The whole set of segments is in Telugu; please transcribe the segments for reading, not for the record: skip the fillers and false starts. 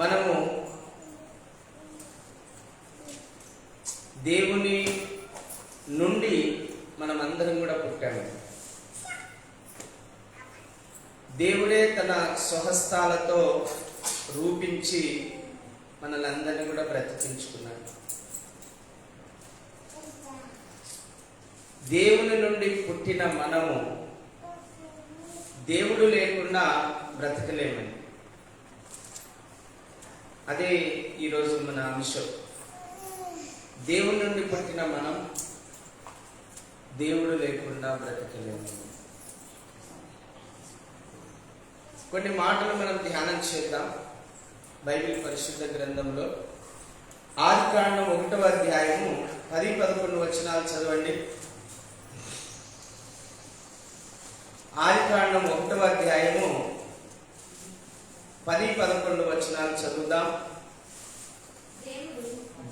మనము దేవుని నుండి మనమందరం కూడా పుట్టాము. దేవుడే తన స్వహస్తాలతో రూపించి మనలందరినీ కూడా బ్రతికించుకున్నాడు. దేవుని నుండి పుట్టిన మనము దేవుడు లేకుండా బ్రతకలేమని, అదే ఈరోజు మన అంశం. దేవుని నుండి పుట్టిన మనం దేవుడు లేకుండా బ్రతకలేము. కొన్ని మాటలు మనం ధ్యానం చేద్దాం. బైబిల్ పరిశుద్ధ గ్రంథంలో ఆదికాండం 1వ అధ్యాయము 10-11 వచనాలు చదవండి. ఆదికాండం 1వ అధ్యాయము 10-11 వచనాలు చదువుదాం.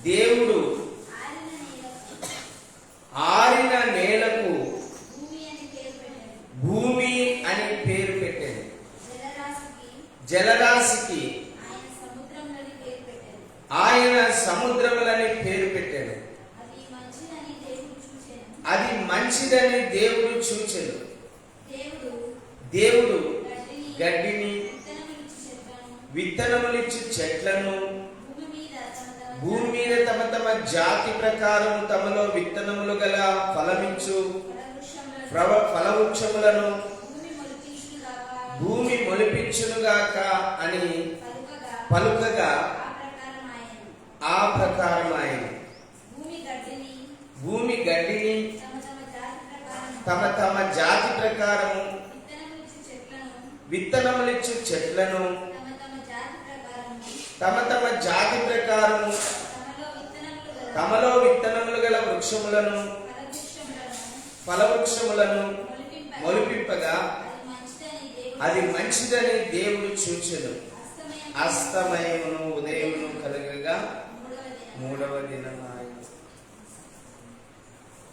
దేవుడు ఆరిన నేలకు భూమి అని పేరు పెట్టాడు, జలరాశికి ఆయన సముద్రములని పేరు పెట్టాడు. అది మంచిదని దేవుడు చూచెను. దేవుడు గడ్డిని, విత్తనములిచ్చు చెట్లను, భూమి మీద తమ తమ జాతి ప్రకారం తమలో విత్తనములు గల ఫలమిచ్చు ఫలవృక్షములను భూమి మొలిపించునుగాక అని పలుకగా ఆ ప్రకారం ఆయన భూమి గడ్డిని తమ తమ జాతి ప్రకారము విత్తనములిచ్చు చెట్లను తమ తమ జాతి ప్రకారము తమలో విత్తనములు గల వృక్షములను ఫలవృక్షములను మొలిపింపగా అది మంచిదని దేవుడు చూచెను. అస్తమయమును ఉదయమును కలగగా 3వ దినమాయెను.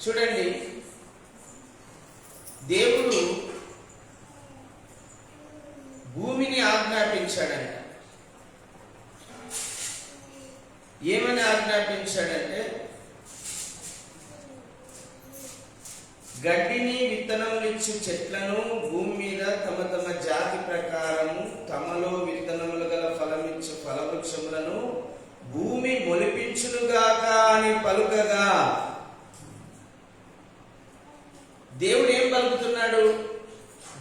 చూడండి, దేవుడు భూమిని ఆజ్ఞాపించాడంట. ఏమని ఆజ్ఞాపించాడంటే, గడ్డిని, విత్తనములిచ్చు చెట్లను భూమి మీద తమ తమ జాతి ప్రకారము తమలో విత్తనములు గల ఫలమిచ్చు ఫలవృక్షములను భూమి మొలిపించునుగాక అని పలుకగా, దేవుడు ఏం పలుకుతున్నాడు?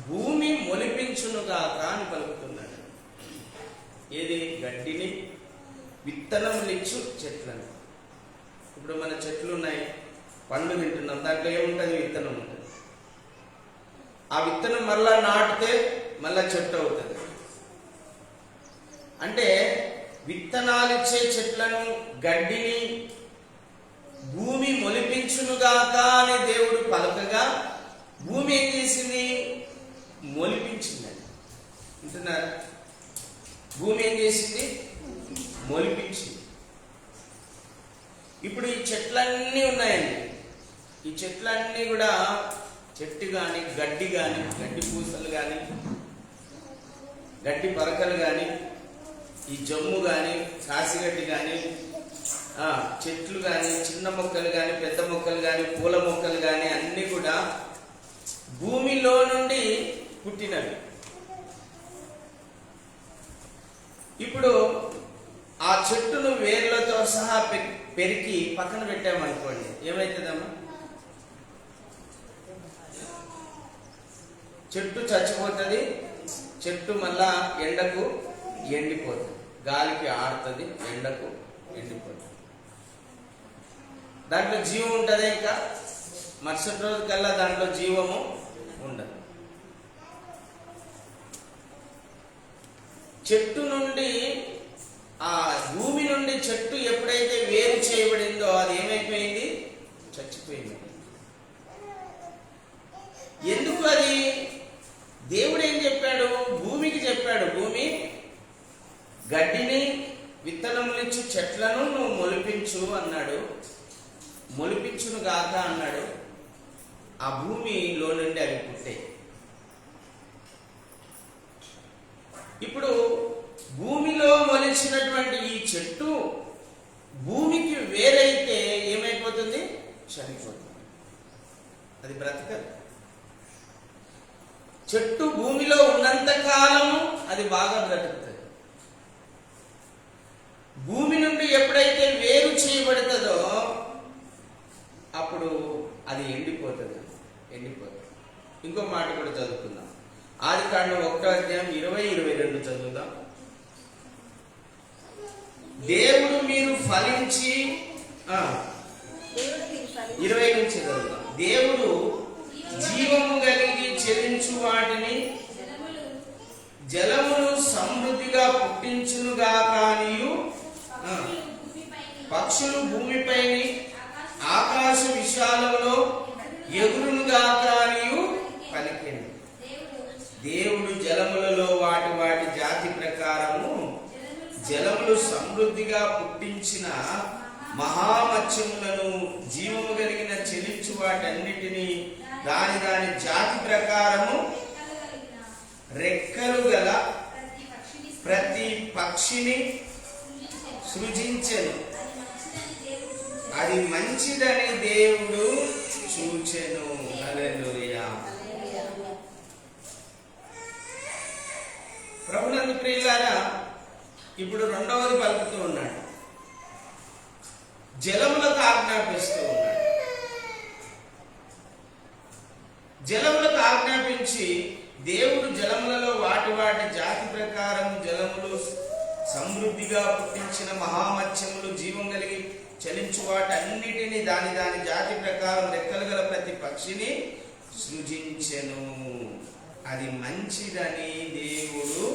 భూమి మొలిపించునుగాక అని పలుకుతున్నాడు. ఏది? గడ్డిని, విత్తనములిచ్చు చెట్లను. ఇప్పుడు మన చెట్లు ఉన్నాయి, పండ్లు తింటున్నాం, దాంట్లో ఏముంటుంది? విత్తనం ఉంటుంది. ఆ విత్తనం మళ్ళా నాటితే మళ్ళా చెట్టు అవుతుంది. అంటే విత్తనాలిచ్చే చెట్లను, గడ్డిని భూమి మొలిపించునుగాక అని దేవుడు పలకగా భూమి ఏం చేసింది? మొలిపించింది. వింటున్నారా? భూమి ఏం చేసింది? మొలిపించింది. ఇప్పుడు ఈ చెట్లన్నీ ఉన్నాయండి. ఈ చెట్లన్నీ కూడా, చెట్టు కానీ, గడ్డి కానీ, గడ్డి పూసలు కానీ, గడ్డి పరకలు కానీ, ఈ జమ్ము కానీ, కాసిగడ్డి కానీ, చెట్లు కానీ, చిన్న మొక్కలు కానీ, పెద్ద మొక్కలు కానీ, పూల మొక్కలు కానీ అన్నీ కూడా భూమిలో నుండి పుట్టినవి. ఇప్పుడు ఆ చెట్టును వేర్లతో సహా పెరికి పక్కన పెట్టామనుకోండి, ఏమైతుందమ్మా? చెట్టు చచ్చిపోతుంది. చెట్టు మళ్ళా ఎండకు ఎండిపోతుంది, గాలికి ఆడుతుంది, ఎండకు ఎండిపోతుంది. దాంట్లో జీవం ఉంటుంది. ఇంకా మరుసటి రోజు కల్లా దాంట్లో జీవము ఉండదు. చెట్టు నుండి, ఆ భూమి నుండి చెట్టు ఎప్పుడైతే వేరు చేయబడిందో అది ఏమైపోయింది? చచ్చిపోయింది. ఎందుకు అది? దేవుడు ఏం చెప్పాడు? భూమికి చెప్పాడు, భూమి గడ్డిని, విత్తనములిచ్చు చెట్లను నువ్వు మొలిపించు అన్నాడు. మొలిపించును గాక అన్నాడు. ఆ భూమిలో నుండి అవి పుట్టాయి. ఇప్పుడు భూమిలో మొలిచి మొలిచినటువంటి ఈ చెట్టు భూమికి వేరైతే ఏమైపోతుంది? చనిపోతుంది. అది బ్రతకదు. చెట్టు భూమిలో ఉన్నంత కాలము అది బాగా బ్రతుకుతుంది. భూమి నుండి ఎప్పుడైతే వేరు చేయబడుతుందో అప్పుడు అది ఎండిపోతుంది. ఇంకో మాట కూడా చదువుకుందాం. ఆదికాండం 1:20-22 చదువుదాం. దేవుడు మీరు ఫలించి 20 నుంచి చదువుదాం. దేవుడు జీవము కలిగి చెలించు వాటిని జలములు సమృద్ధిగా పుట్టించునుగా కానియు పక్షులు భూమిపైని ఆకాశ విశాలంలో ఎగురునుగా కానియు పలికెను. దేవుడు జలములలో వాటి జాతి ప్రకారము జలములు సమృద్ధిగా పుట్టించిన మహామత్స్యములను జీవము కలిగిన చెలించు వాటన్నిటినీ దాని జాతి ప్రకారము రెక్కలు గల ప్రతి పక్షిని సృజించెను. అది మంచిదని దేవుడు చూచెను. హల్లెలూయా. ప్రభునందు ప్రియులారా, ఇప్పుడు రెండవది పలుకుతూ ఉన్నాడు. జలములకు ఆజ్ఞాపిస్తూ ఉన్నాడు. జలములకు ఆజ్ఞాపించి దేవుడు జలములలో వాటి జాతి ప్రకారం జలములు సమృద్ధిగా పుట్టించిన మహామత్స్యములు జీవం కలిగి చలించు వాటన్నిటిని దాని జాతి ప్రకారం రెక్కలు గల ప్రతి పక్షిని సృజించెను. అది మంచిదని దేవుడు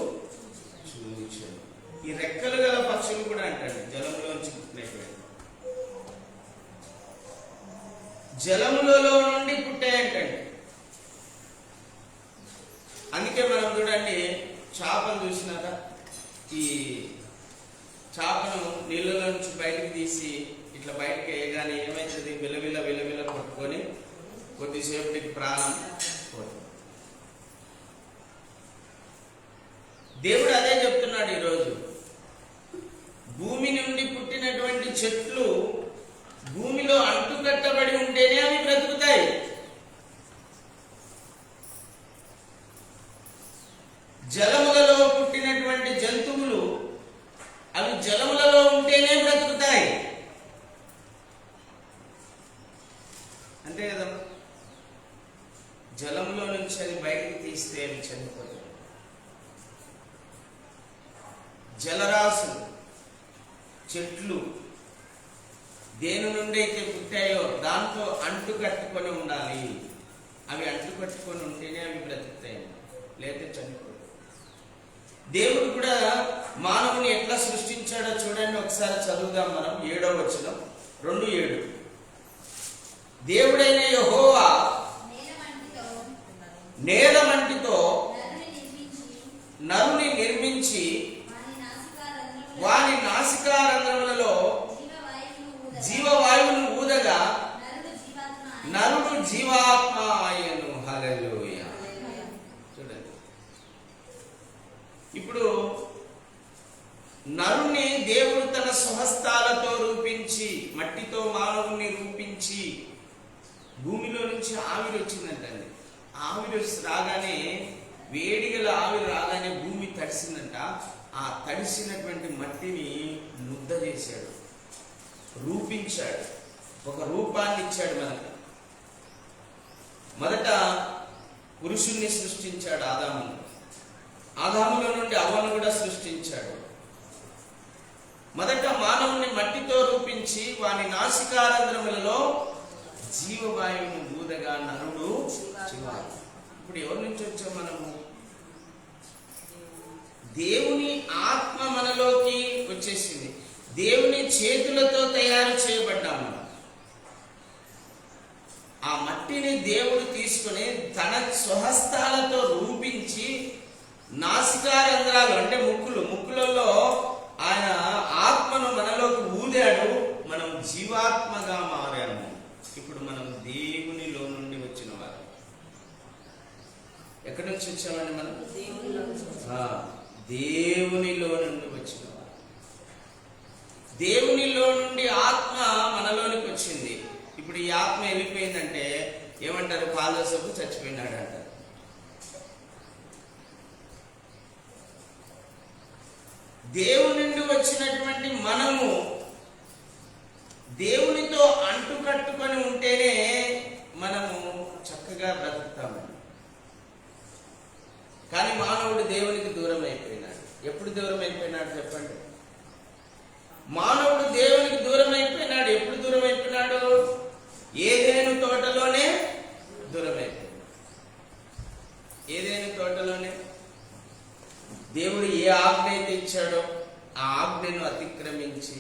చూచెను. ఈ రెక్కలు గల పక్షులు కూడా అంటాడు జలములోంచి పుట్టినటువంటి, జలములలో నుండి పుట్టాయంటండి. అందుకే మనం చూడండి, చేపలు చూసినాక ఈ చేపను నీళ్ళలో నుంచి బయటకు తీసి ఇట్లా బయటకు వేయగానే ఏమైతుంది? విలవిల కొట్టుకొని కొద్దిసేపటికి ప్రాణం పోతుంది. దేవుడు అదే చెప్తున్నాడు ఈరోజు. భూమి నుండి పుట్టినటువంటి చెట్లు భూమిలో అంటుకట్టబడి ఉంటేనే అవి బ్రతుకుతాయి. జలములలో పుట్టినటువంటి జంతువులు అవి జలములలో ఉంటేనే బ్రతుకుతాయి. అంతే కదా? జలములో నుంచి అది బయటికి తీస్తే అవి చనిపోతాయి. జలరాశులు, చెట్లు దేని నుండి అయితే పుట్టాయో దాంతో అంటు కట్టుకొని ఉండాలి. అవి అంటు కట్టుకొని ఉంటేనే అవి బ్రతుకుతాయి, లేకపోతే చనిపోతాయి. దేవుడు కూడా మానవుని ఎట్లా సృష్టించాడో చూడండి, ఒకసారి చదువుదాం మనం. 7వ వచనం 2:7. దేవుడైన యెహోవా నేలమంటితో నరుని నిర్మించి వాని నాసికారంధ్రములలో జీవవాయువును ఊదగా నరుడు జీవాత్మ ఆయను. హల్లెలూయా. చూడండి, ఇప్పుడు నరుని దేవుడు తన స్వహస్తాలతో రూపించి, మట్టితో మానవుని రూపించి, భూమిలో నుంచి ఆవిరి వచ్చిందంటండి. ఆవిరి రాగానే, వేడిగల ఆవిరి రాగానే భూమి తడిసిందంట. ఆ తడిసినటువంటి మట్టిని ముద్ద చేశాడు, రూపించాడు, ఒక రూపాన్ని ఇచ్చాడు మనకు. మొదట పురుషుణ్ణి సృష్టించాడు ఆదామును. ఆదాములో నుండి అవ్వను కూడా సృష్టించాడు. మొదట మానవుని మట్టితో రూపించి వాని నాసికారంధ్రములలో జీవవాయువును ఊదగా నరుడు జీవాత్మ. ఇప్పుడు ఎవరి నుంచి వచ్చాం మనము? దేవుని ఆత్మ మనలోకి వచ్చేసింది. దేవుని చేతులతో తయారు చేయబడ్డాము. ఆ మట్టిని దేవుడు తీసుకుని తన స్వహస్తాలతో రూపించి నాసికారంధ్రాలు అంటే ముక్కులలో ఆయన ఆత్మను మనలోకి ఊదాడు. మనం జీవాత్మగా మారాము. ఇప్పుడు మనం దేవునిలో నుండి వచ్చిన వారు. ఎక్కడి నుంచి వచ్చామండి మనం? దేవునిలో నుండి వచ్చిన వారు. దేవునిలో నుండి ఆత్మ మనలోనికి వచ్చింది. ఇప్పుడు ఈ ఆత్మ వెళ్ళిపోయిందంటే ఏమంటారు? పాలోసపు చచ్చిపోయినాడు అంటారు. దేవుని నుండి వచ్చినటువంటి మనము దేవునితో అంటుకట్టుకొని ఉంటేనే మనము చక్కగా బ్రతుకుతామండి. కానీ మానవుడు దేవునికి దూరం అయిపోయినాడు. ఎప్పుడు దూరం అయిపోయినాడు చెప్పండి? మానవుడు దేవునికి దూరం అయిపోయినాడు. ఎప్పుడు దూరం అయిపోయినాడు? ఏదైనా తోటలోనే దూరం అయిపోయినాడు. ఏదైనా తోటలోనే దేవుడు ఏ ఆజ్ఞ అయితే ఇచ్చాడో ఆ ఆజ్ఞను అతిక్రమించి,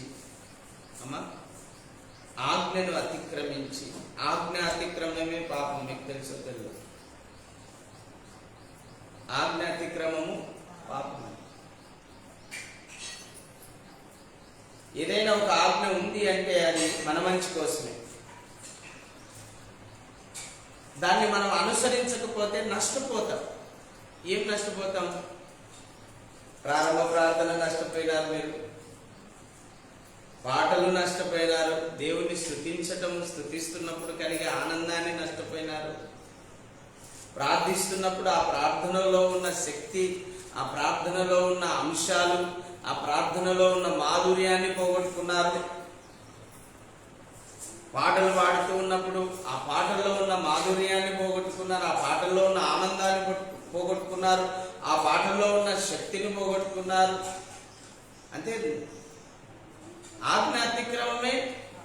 ఆజ్ఞను అతిక్రమించి, ఆజ్ఞ అతిక్రమమే పాపం. మీకు తెలుసో తెలియదు? ఆజ్ఞ అతిక్రమము పాపం. ఏదైనా ఒక ఆజ్ఞ ఉంది అంటే అది మన మంచి కోసమే. దాన్ని మనం అనుసరించకపోతే నష్టపోతాం. ఏం నష్టపోతాం? ప్రారంభ ప్రార్థన నష్టపోయినారు మీరు, పాటలు నష్టపోయినారు, దేవుని స్తుతిస్తున్నప్పుడు కలిగే ఆనందాన్ని నష్టపోయినారు, ప్రార్థిస్తున్నప్పుడు ఆ ప్రార్థనలో ఉన్న శక్తి, ఆ ప్రార్థనలో ఉన్న అంశాలు, ఆ ప్రార్థనలో ఉన్న మాధుర్యాన్ని పోగొట్టుకున్నారు. పాటలు పాడుతూ ఉన్నప్పుడు ఆ పాటల్లో ఉన్న మాధుర్యాన్ని పోగొట్టుకున్నారు, ఆ పాటల్లో ఉన్న ఆనందాన్ని పోగొట్టుకున్నారు, ఆ పాటల్లో ఉన్న శక్తిని పోగొట్టుకున్నారు. అంతే. ఆజ్ఞ అతిక్రమమే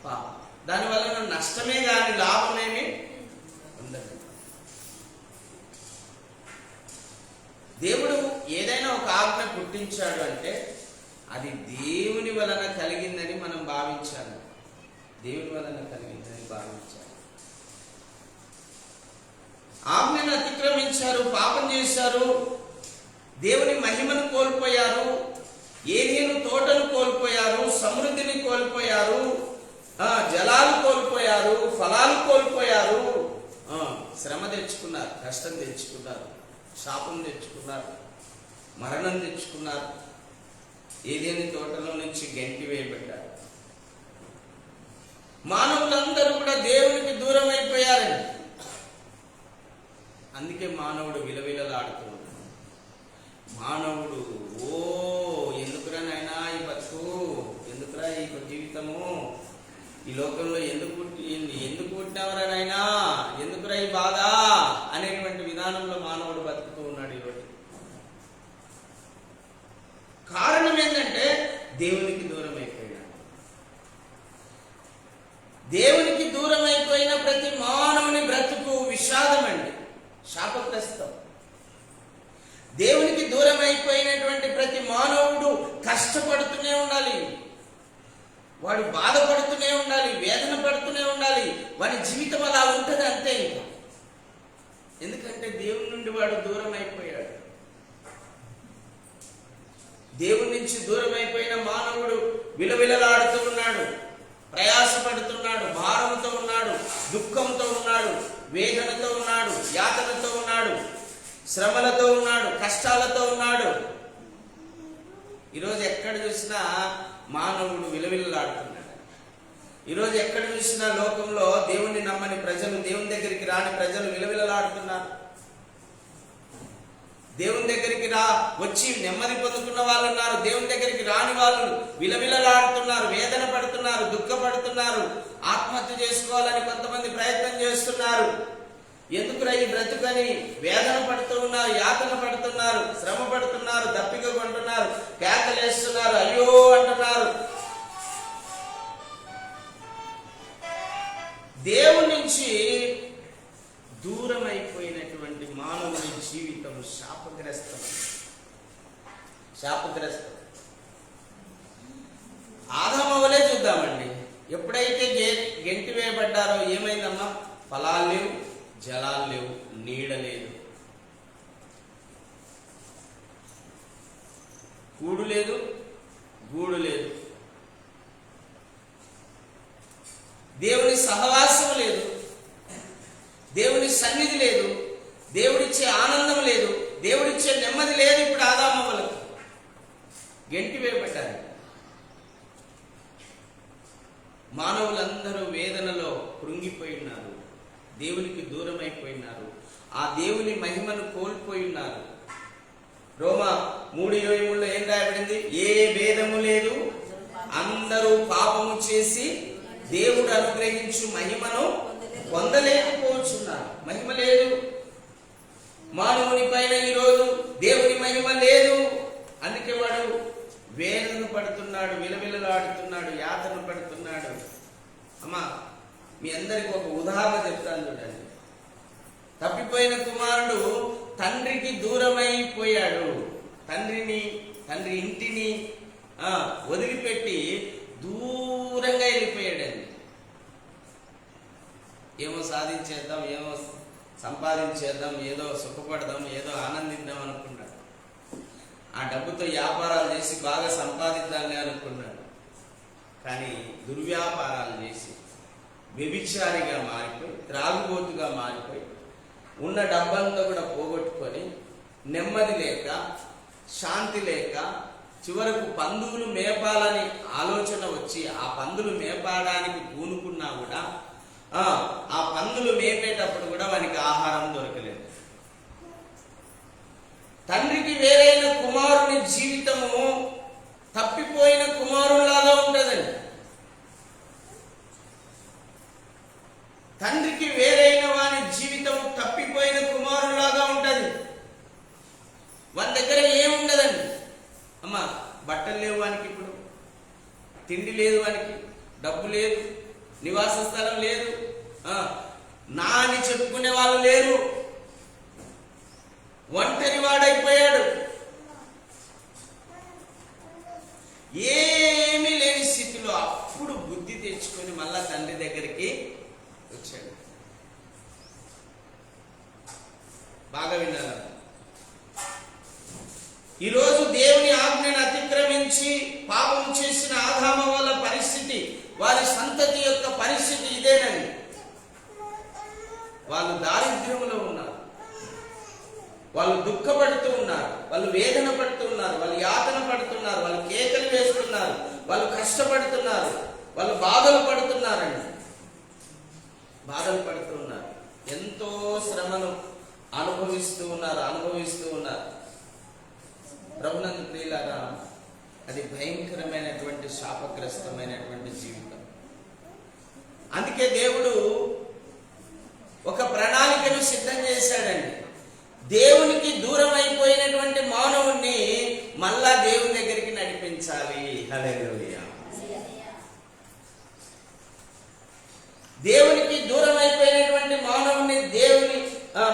పాపం. దానివల్ల నష్టమే కానీ లాభమేమి ఉండదు. దేవుడు ఏదైనా ఒక ఆజ్ఞ పుట్టించాడు అంటే అది దేవుని వలన కలిగిందని మనం భావించాలి. దేవుని వలన కలిగిందని భావించాలి. ఆజ్ఞను అతిక్రమించారు, పాపం చేశారు, దేవుని మహిమను కోల్పోయారు, ఏదేను తోటను కోల్పోయారు, సమృద్ధిని కోల్పోయారు, జలాలు కోల్పోయారు, ఫలాలు కోల్పోయారు, శ్రమ తెచ్చుకున్నారు, కష్టం తెచ్చుకున్నారు, శాపం తెచ్చుకున్నారు, మరణం తెచ్చుకున్నారు, ఏదేని తోటలో నుంచి గెంటి వేయబడ్డారు. మానవులందరూ కూడా దేవునికి దూరం అయిపోయారండి. అందుకే మానవుడు విలవిలలాడుతూ ఉన్నాడు. మానవుడు ఎందుకురా నాయనా ఈ బతుకు, ఎందుకురా ఈ జీవితము, ఈ లోకంలో ఎందుకు పుట్టినవరా నాయనా, ఎందుకురా ఈ బాధ అనేటువంటి విధానంలో మానవుడు బతుకుతూ ఉన్నాడు ఈరోజు. కారణం ఏంటంటే దేవునికి దూరం అయిపోయినాడు. దేవునికి దూరం అయిపోయిన ప్రతి మానవుని బ్రతుకు విషాదం అండి, శాపగ్రస్తం. దేవునికి దూరం అయిపోయినటువంటి ప్రతి మానవుడు కష్టపడుతూనే ఉండాలి, వాడు బాధపడుతూనే ఉండాలి, వేదన పడుతూనే ఉండాలి. వాడి జీవితం అలా ఉంటుంది అంతే. ఇంకా ఎందుకంటే దేవుని నుండి వాడు దూరం అయిపోయాడు. దేవుని నుంచి దూరం అయిపోయిన మానవుడు విలవిలలాడుతూ ఉన్నాడు, ప్రయాసపడుతున్నాడు, భారంతో ఉన్నాడు, దుఃఖంతో ఉన్నాడు, వేదనతో ఉన్నాడు, యాతనతో ఉన్నాడు, శ్రమలతో ఉన్నాడు, కష్టాలతో ఉన్నాడు. ఈరోజు ఎక్కడ చూసినా మానవుడు విలవిలలాడుతున్నాడు. ఈరోజు ఎక్కడ చూసినా లోకంలో దేవుణ్ణి నమ్మని ప్రజలు, దేవుని దగ్గరికి రాని ప్రజలు విలవిలలాడుతున్నారు. దేవుని దగ్గరికి వచ్చి నెమ్మది పొందుకున్న వాళ్ళు ఉన్నారు, దేవుని దగ్గరికి రాని వాళ్ళు విలవిలలాడుతున్నారు, వేదన పడుతున్నారు, దుఃఖపడుతున్నారు, ఆత్మహత్య చేసుకోవాలని కొంతమంది ప్రయత్నం చేస్తున్నారు. ఎందుకురా ఈ బ్రతుకని వేదన పడుతూ ఉన్నారు, యాతన పడుతున్నారు, శ్రమ పడుతున్నారు, దప్పిక కొంటున్నారు, కేకలేస్తున్నారు, అయ్యో అంటున్నారు. దేవుని నుంచి దూరం అయిపోయినటువంటి మానవుని జీవితం శాపగ్రస్తం. ఆదామవలే చూద్దామండి. ఎప్పుడైతే గెంటి వేయబడ్డారో ఏమైందమ్మా? ఫలాలు లేవు, జలాలు లేవు, నీడ లేదు, కూడు లేదు, గూడు లేదు, దేవుని సహవాసం లేదు, దేవుని సన్నిధి లేదు, దేవుడిచ్చే ఆనందం లేదు, దేవుడిచ్చే నెమ్మది లేదు. ఇప్పుడు ఆదామవ్వలకు గెంటి వేయబడ్డారు. మానవులందరూ వేదనలో కృంగిపోయి ఉన్నారు, దేవునికి దూరం అయిపోయినారు, ఆ దేవుని మహిమను కోల్పోయి ఉన్నారు. రోమా 3:23 ఏం రాయబడింది? ఏ భేదము లేదు, అందరూ పాపము చేసి దేవుడు అనుగ్రహించు మహిమను పొందలేకపోతున్నారు. మహిమ లేదు మానవుని పైన, ఈరోజు దేవుని మహిమ లేదు. అందుకే వాడు వేదన పడుతున్నాడు, విలవిలలాడుతున్నాడు, యాతన పడుతున్నాడు. అమ్మా, మీ అందరికి ఒక ఉదాహరణ చెప్తాను చూడండి. తప్పిపోయిన కుమారుడు తండ్రికి దూరమైపోయాడు. తండ్రి ఇంటిని వదిలిపెట్టి దూరంగా వెళ్ళిపోయాడండి. ఏమో సాధించేద్దాం, ఏమో సంపాదించేద్దాం, ఏదో సుఖపడదాం, ఏదో ఆనందిద్దాం అనుకున్నాడు. ఆ డబ్బుతో వ్యాపారాలు చేసి బాగా సంపాదిద్దామని అనుకున్నాడు. కానీ దుర్వ్యాపారాలు చేసి వ్యభిచారిగా మారిపోయి, త్రాగుబోతుగా మారిపోయి, ఉన్న డబ్బంతా కూడా పోగొట్టుకొని, నెమ్మది లేక, శాంతి లేక, చివరకు పందులు మేపాలని ఆలోచన వచ్చి ఆ పందులు మేపడానికి పూనుకున్నా కూడా ఆ పందులు మేపేటప్పుడు కూడా వానికి ఆహారం దొరకలేదు. తండ్రికి వేరైన కుమారుని జీవితము తప్పిపోయిన కుమారులాగా ఉంటుందండి. తండ్రికి వేరైన వాని జీవితం తప్పిపోయిన కుమారులాగా ఉంటుంది. వాని దగ్గర ఏముండదండి. అమ్మా, బట్టలు లేవు వానికి, ఇప్పుడు తిండి లేదు వానికి, డబ్బు లేదు, నివాస స్థలం లేదు, నా అని చెప్పుకునే వాళ్ళు లేరు, ఒంటరి వాడైపోయాడు. ఏమీ లేని స్థితిలో అప్పుడు బుద్ధి తెచ్చుకొని మళ్ళా తండ్రి దగ్గరికి వచ్చాడు. బాగా విన్నారా? ఈరోజు దేవుని ఆజ్ఞను అతిక్రమించి పాపం చేసిన ఆదాము వాళ్ళ పరిస్థితి, వారి సంతతి యొక్క పరిస్థితి ఇదేనండి. వాళ్ళు దారిద్ర్యంలో ఉన్నారు, వాళ్ళు దుఃఖపడుతూ ఉన్నారు, వాళ్ళు వేదన పడుతూ ఉన్నారు, వాళ్ళు యాతన పడుతున్నారు, వాళ్ళు కేకలు వేస్తున్నారు, వాళ్ళు కష్టపడుతున్నారు, వాళ్ళు బాధలు పడుతున్నారండి. బాధలు పడుతూ ఉన్నారు, ఎంతో శ్రమను అనుభవిస్తూ ఉన్నారు. ప్రభునందు ప్రియులారా, అది భయంకరమైనటువంటి శాపగ్రస్తమైనటువంటి జీవితం. అందుకే దేవుడు ఒక ప్రణాళికను సిద్ధం చేశాడండి. దేవునికి దూరం అయిపోయినటువంటి మానవుణ్ణి మళ్ళా దేవుని దగ్గరికి నడిపించాలి. హల్లెలూయా. దేవునికి దూరం అయిపోయినటువంటి మానవుని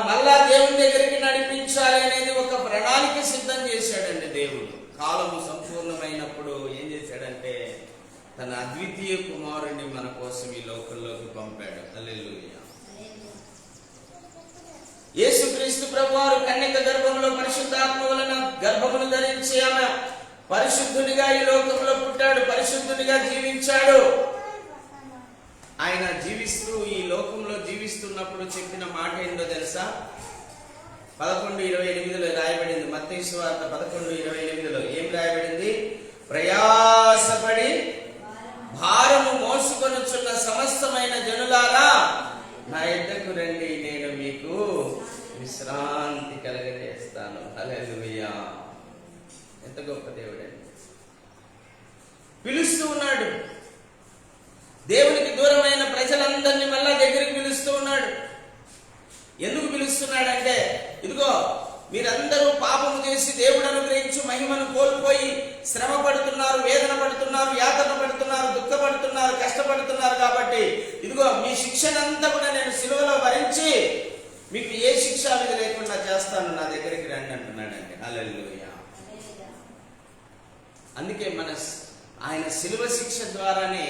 మళ్ళా దేవుని దగ్గరికి నడిపించాలి అనేది ఒక ప్రణాళిక సిద్ధం చేశాడండి దేవుడు. కాలము సంపూర్ణమైనప్పుడు ఏం చేశాడంటే తన అద్వితీయ కుమారుణ్ణి మన కోసం ఈ లోకంలోకి పంపాడు. హల్లెలూయా. యేసుక్రీస్తు ప్రభువారు కన్యక గర్భంలో పరిశుద్ధాత్మ వలన గర్భమును ధరించి ఆమె పరిశుద్ధునిగా ఈ లోకంలో పుట్టాడు, పరిశుద్ధునిగా జీవించాడు. ఆయన జీవిస్తూ ఈ లోకంలో జీవిస్తున్నప్పుడు చెప్పిన మాట ఏంటో తెలుసా? 11:28 రాయబడింది. మత్తయి సువార్త 11:28 ఏం రాయబడింది? ప్రయాసపడి భారము మోసుకొనుచున్న సమస్తమైన జనులారా నా యొద్దకు రండి, నేను మీకు విశ్రాంతి కలగజేస్తాను. హల్లెలూయా. ఎంత గొప్ప దేవుడండి. పిలుస్తూ ఉన్నాడు. దేవునికి దూరమైన ప్రజలందరినీ మళ్ళా దగ్గరికి పిలుస్తూ ఉన్నాడు. ఎందుకు పిలుస్తున్నాడంటే, ఇదిగో మీరందరూ పాపము చేసి దేవుడు అనుగ్రహించు మహిమను కోల్పోయి శ్రమ పడుతున్నారు, వేదన పడుతున్నారు, యాతన పడుతున్నారు, దుఃఖపడుతున్నారు, కష్టపడుతున్నారు. కాబట్టి ఇదిగో మీ శిక్షనంతా కూడా నేను సిలువలో భరించి మీకు ఏ శిక్షా విధి లేకుండా చేస్తాను, నా దగ్గరికి రండి అంటున్నాడండి. హల్లెలూయా. అందుకే ఆయన సిలువ శిక్ష ద్వారానే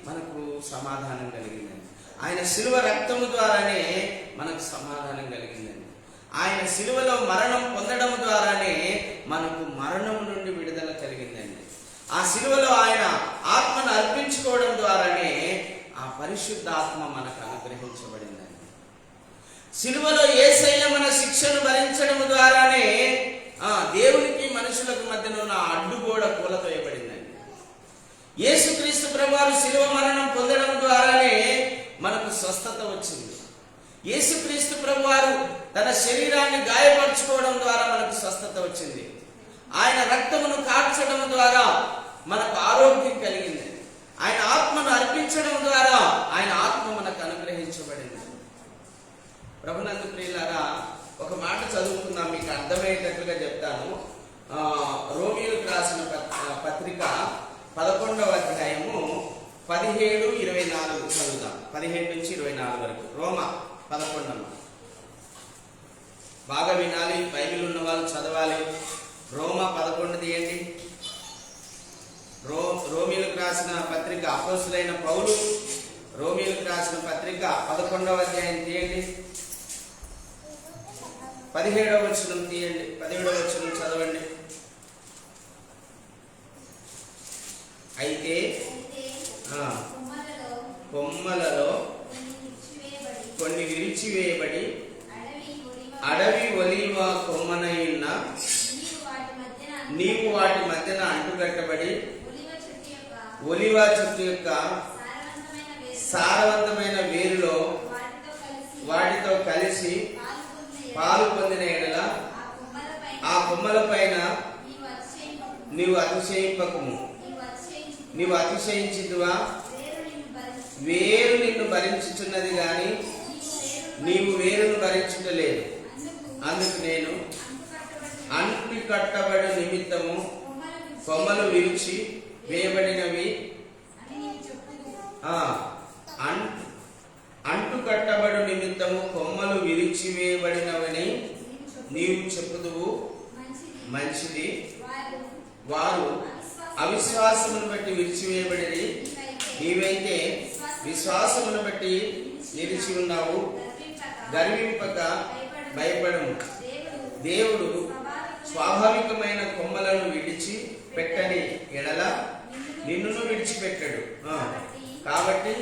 మనకు సమాధానం కలిగిందండి. ఆయన సిలువ రక్తము ద్వారానే మనకు సమాధానం కలిగిందండి. ఆయన సిలువలో మరణం పొందడం ద్వారానే మనకు మరణం నుండి విడుదల కలిగిందండి. ఆ సిలువలో ఆయన ఆత్మను అర్పించుకోవడం ద్వారానే ఆ పరిశుద్ధ ఆత్మ మనకు అనుగ్రహించబడిందండి. సిలువలో యేసయ్య మన శిక్షను భరించడం ద్వారానే దేవునికి మనుషులకు మధ్యలో ఉన్న అడ్డుగోడ కూలతోయబడిందండి. యేసుక్రీస్తు ప్రభువారు శిలువ మరణం పొందడం ద్వారానే మనకు స్వస్థత వచ్చింది. యేసుక్రీస్తు ప్రభువారు తన శరీరాన్ని గాయపరచుకోవడం ద్వారా మనకు స్వస్థత వచ్చింది. ఆయన రక్తమును కార్చడం ద్వారా మనకు ఆరోగ్యం కలిగింది. ఆయన ఆత్మను అర్పించడం ద్వారా ఆయన ఆత్మ మనకు అనుగ్రహించబడింది. ప్రభునందు ప్రియులారా, ఒక మాట చదువుకుందాం, మీకు అర్థమయ్యేటట్లుగా చెప్తాను. రోమీయులకు రాసిన పత్రిక 11వ అధ్యాయము 17-24 చదువుదాం. 17 నుంచి 24 వరకు. రోమా 11. బాగా వినాలి, బైబిల్ ఉన్న వాళ్ళు చదవాలి. రోమా 11 తీయండి. రోమీయులకు రాసిన పత్రిక, అపోస్తులైన పౌలు రోమీయులకు రాసిన పత్రిక 11వ అధ్యాయం తీయండి. 17వ వచనం తీయండి. 17వ వచనం చదవండి. అయితే కొమ్మలలో కొన్ని విరిచివేయబడి అడవి ఒలీవ కొమ్మనైన నీవు వాటి మధ్యన అంటుకట్టబడి ఒలివ చెట్టు యొక్క సారవంతమైన వేరులో వాటితో కలిసి పాలు పొందిన ఎడల ఆ కొమ్మల పైన నీవు అతిశయింపకము. నీవు అతిశయించిదువా? వేరు నిన్ను భరించుచున్నది గాని నీవు వేరును భరించుటలేదు. అందుకు నేను అంటు కట్టబడి నిమిత్తము కొమ్మలు విరిచి వేయబడినవి అంటు కట్టబడి నిమిత్తము కొమ్మలు విరిచి వేయబడినవని నీవు చెప్పుదువు. మంచిది. వారు అవిశ్వాసమును బట్టి విరిచివేయబడి, నీవైతే విశ్వాసమును బట్టి నిలిచి ఉన్నావు. గర్వింపక భయపడము. దేవుడు స్వాభావికమైన కొమ్మలను విడిచి పెట్టని ఎడల నిన్నును విడిచిపెట్టడు. కాబట్టి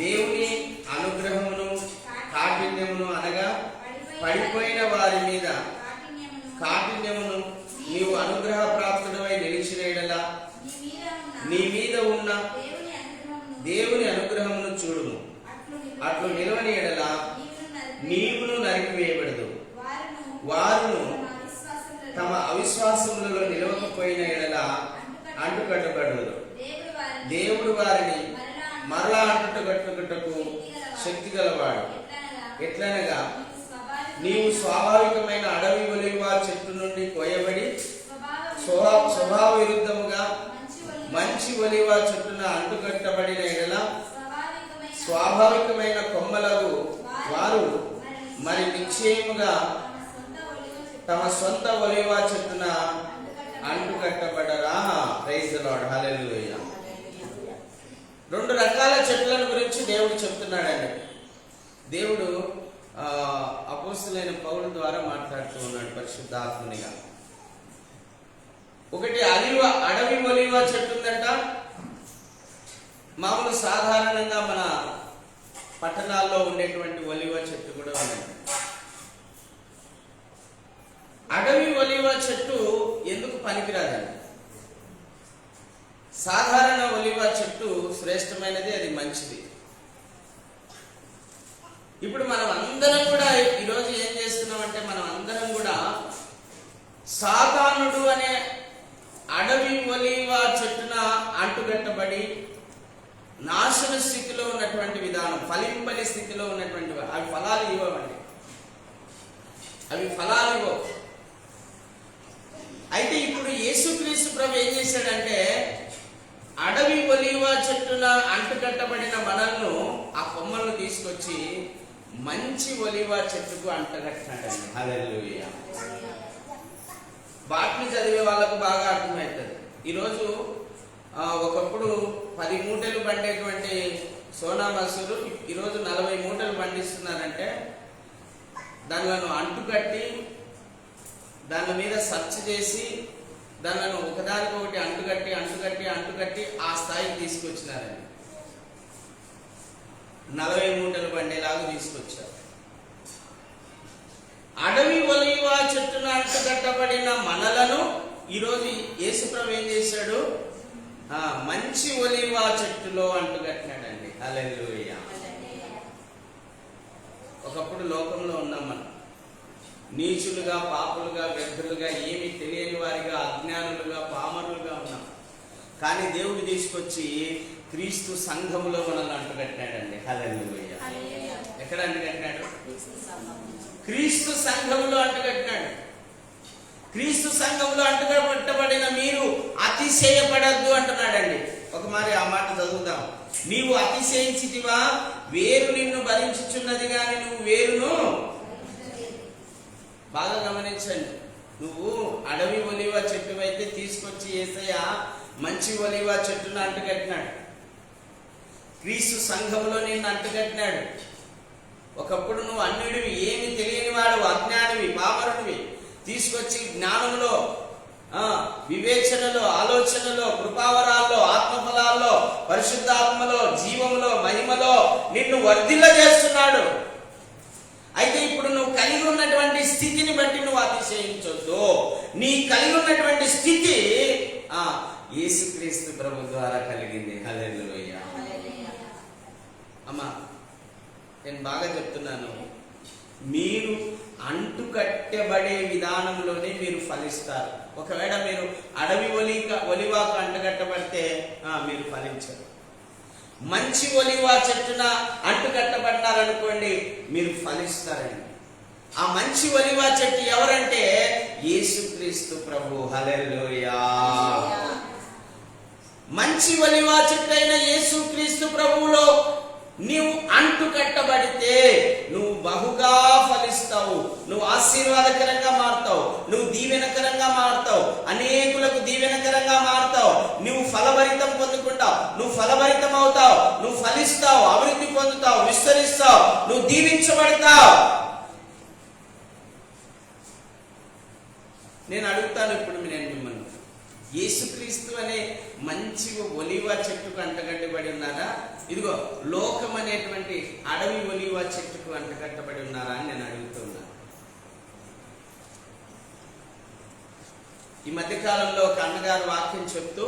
దేవుని అనుగ్రహమును కాఠిన్యమును అనగా పడిపోయిన వారి మీద కాఠిన్యమును నీవు అనుగ్రహ ప్రాప్తుడవై నిలిచిన ఎడల నీ మీద ఉన్న దేవుని అనుగ్రహమును చూడుము. అట్లు నిలవని ఎడల నీవును నరికివేయబడదు. వారును తమ అవిశ్వాసములలో నిలవకపోయిన ఎడల అంటుకట్టబడదు. దేవుడు వారిని మరలా అంటుకట్టుటకు శక్తి గలవాడు. ఎట్లనగా నీవు స్వాభావికమైన అడవి ఒలీవ చెట్టు నుండి కోయబడి స్వభావ విరుద్ధముగా మంచి ఒలీవ చెట్టున అంటుకట్టబడిన ఎడల స్వాభావికమైన కొమ్మలకు వారు మరి నిశ్చయముగా తమ సొంత ఒలీవ చెట్టున అంటుకట్టబడరా. Praise the lord. హల్లెలూయా. 2 రకాల చెట్లను గురించి దేవుడు చెప్తున్నాడండి. దేవుడు అపోస్తలులైన పౌలు ద్వారా మాట్లాడుతూ ఉన్నాడు పరిశుద్ధాత్మనిగా. ఒకటి అడవి ఒలీవ చెట్టు ఉందంట. మామూలు సాధారణంగా మన పట్టణాల్లో ఉండేటువంటి ఒలీవ చెట్టు కూడా ఉందంట. అడవి ఒలీవ చెట్టు ఎందుకు పనికిరాదండి? సాధారణ ఒలీవ చెట్టు శ్రేష్టమైనది, అది మంచిది. ఇప్పుడు మనం అందరం కూడా ఈరోజు ఏం చేస్తున్నామంటే, మనం అందరం కూడా సాతానుడు అనే అడవి ఒలీవ చెట్టున అంటుగట్టబడి నాశన స్థితిలో ఉన్నటువంటి విధానం, ఫలింపని స్థితిలో ఉన్నటువంటి అవి ఫలాలు ఇవ్వవండి. అవి ఫలాలు ఇవ్వవు. అయితే ఇప్పుడు యేసుక్రీస్తు ప్రభు ఏం చేశాడంటే, అడవి ఒలీవ చెట్టున అంటుకట్టబడిన మనల్ని ఆ కొమ్మలను తీసుకొచ్చి మంచి ఒలీవ చెట్టుకు అంటగట్టాడండి. హల్లెలూయా. బాట్ని చదివే వాళ్ళకు బాగా అర్థమవుతుంది. ఈరోజు ఒకప్పుడు 10 మూటలు పండేటువంటి సోనా మసూరు ఈరోజు 40 మూటలు పండిస్తున్నారంటే దానిలను అంటుకట్టి దాని మీద సర్చ్ చేసి దానిలను ఒకదానికొకటి అంటుకట్టి అంటుకట్టి అంటుకట్టి ఆ స్థాయికి తీసుకొచ్చినారండి. 40 మూటలు పండేలాగా తీసుకొచ్చారు. అడవి ఒలీవ చెట్టున అంటుకట్టబడిన మనలను ఈరోజు యేసుప్రభు ఏం చేశాడు? మంచి ఒలీవ చెట్టులో అంటుకట్టినాడండి. హల్లెలూయా. ఒకప్పుడు లోకంలో ఉన్నాం మనం, నీచులుగా, పాపులుగా, వ్యర్థులుగా, ఏమీ తెలియని వారిగా, అజ్ఞానులుగా, పామరులుగా ఉన్నాం. కానీ దేవుడు తీసుకొచ్చి క్రీస్తు సంఘములో మనల్ని అంటుకట్టాడండి. హల్లెలూయా. ఎక్కడ అంటుకట్టాడు? క్రీస్తు సంఘములో అంటుకట్టినాడు. క్రీస్తు సంఘములో అంటుకట్టబడిన మీరు అతిశయపడద్దు అంటున్నాడండి. ఒక మరి ఆ మాట చదువుదాం. నీవు అతిశయించితివా? వేరు నిన్ను భరించుచున్నది గాని నువ్వు వేరును. బాగా గమనించండి. నువ్వు అడవి ఒలివ చెట్టు అయితే తీసుకొచ్చి యేసయ్య మంచి ఒలివ చెట్టును అంటుకట్టినాడు. క్రీస్తు సంఘములో నిన్ను అంటుకట్టినాడు. ఒకప్పుడు నువ్వు అన్యుడివి, ఏమి తెలియని వాడు, అజ్ఞానివి, పామరుడివి, తీసుకొచ్చి జ్ఞానంలో, వివేచనలో, ఆలోచనలో, కృపావరాల్లో, ఆత్మఫలాల్లో, పరిశుద్ధాత్మలో, జీవంలో, మహిమలో నిన్ను వర్ధిల్ల చేస్తున్నాడు. అయితే ఇప్పుడు నువ్వు కలిగి ఉన్నటువంటి స్థితిని బట్టి నువ్వు అతిశయించొద్దు. నీ కలిగి ఉన్నటువంటి స్థితి యేసుక్రీస్తు ప్రభు ద్వారా కలిగింది. హల్లెలూయా. అమ్మా, నేను బాగా చెప్తున్నాను, మీరు అంటుకట్టబడే విధానంలోనే మీరు ఫలిస్తారు. ఒకవేళ మీరు అడవి ఒలివాకు అంటుకట్టబడితే మీరు ఫలించరు. మంచి ఒలివా చెట్టున అంటుకట్టబడ్డారనుకోండి, మీరు ఫలిస్తారండి. ఆ మంచి ఒలివా చెట్టు ఎవరంటే యేసుక్రీస్తు ప్రభు. హల్లెలూయా. మంచి ఒలివా చెట్టు అయిన యేసుక్రీస్తు ప్రభువులో నీవు అంటుకట్టబడితే నువ్వు బహుగా ఫలిస్తావు. నువ్వు ఆశీర్వాదకరంగా మారుతావు. నువ్వు దీవెనకరంగా మారుతావు. అనేకులకు దీవెనకరంగా మారుతావు. నువ్వు ఫలభరితం పొందుకుంటావు. నువ్వు ఫలభరితం అవుతావు. నువ్వు ఫలిస్తావు, అభివృద్ధి పొందుతావు, విస్తరిస్తావు, నువ్వు దీవించబడతావు. నేను అడుగుతాను ఇప్పుడు మిమ్మల్ని, యేసుక్రీస్తు అనే మంచి ఒలివ చెట్టుకు అంటగట్టబడి ఉన్నారా? ఇదిగో లోకం అనేటువంటి అడవి ఒలివ చెట్టుకు అంటగట్టబడి ఉన్నారా అని నేను అడుగుతున్నా. ఈ మధ్యకాలంలో ఒక అన్నగారు వాక్యం చెప్తూ,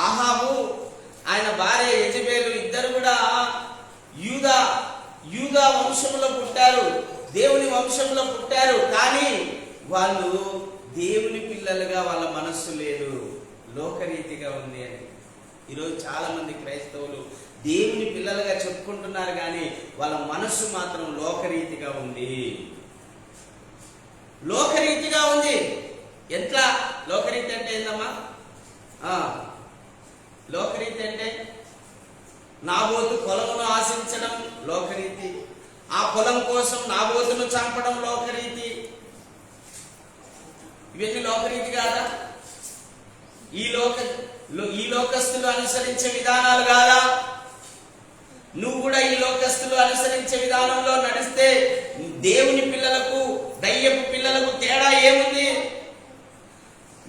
ఆహాబు ఆయన భార్య యెజబెలు ఇద్దరు కూడా యూదా వంశంలో పుట్టారు, దేవుని వంశంలో పుట్టారు. కానీ వాళ్ళు దేవుని పిల్లలుగా వాళ్ళ మనస్సు లేదు, లోకరీతిగా ఉంది అని. ఈరోజు చాలా మంది క్రైస్తవులు దేవుని పిల్లలుగా చెప్పుకుంటున్నారు, కానీ వాళ్ళ మనస్సు మాత్రం లోకరీతిగా ఉంది. లోకరీతిగా ఉంది. ఎట్లా లోకరీతి అంటే ఏందమ్మా? లోకరీతి అంటే నాబోతు పొలమును ఆశించడం లోకరీతి, ఆ పొలం కోసం నాబోతును చంపడం లోకరీతి. ఇవన్నీ లోకరీతి కాదా? ఈ లోకస్తులు అనుసరించే విధానాలు కాదా? నువ్వు కూడా ఈ లోకస్తులు అనుసరించే విధానంలో నడిస్తే దేవుని పిల్లలకు, దయ్యపు పిల్లలకు తేడా ఏముంది?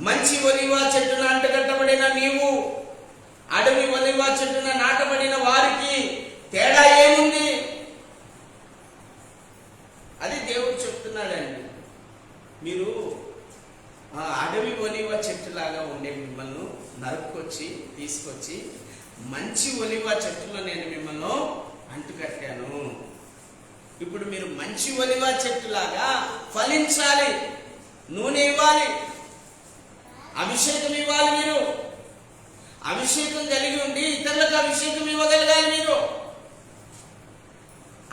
మంచి ఒలివ చెట్టున అంటగట్టబడిన నీవు, అడవి ఒలివ చెట్టున నాటబడిన వారికి తేడా ఏముంది? అది దేవుడు చెప్తున్నాడండి. మీరు అడవి ఒలివ చెట్టులాగా ఉండే మిమ్మల్ని నరుక్కొచ్చి తీసుకొచ్చి మంచి ఒలివ చెట్టులో నేను మిమ్మల్ని అంటుకట్టాను. ఇప్పుడు మీరు మంచి ఒలివ చెట్టులాగా ఫలించాలి, నూనె ఇవ్వాలి, అభిషేకం ఇవ్వాలి. మీరు అభిషేకం కలిగి ఉండి ఇతరులకు అభిషేకం ఇవ్వగలగాలి. మీరు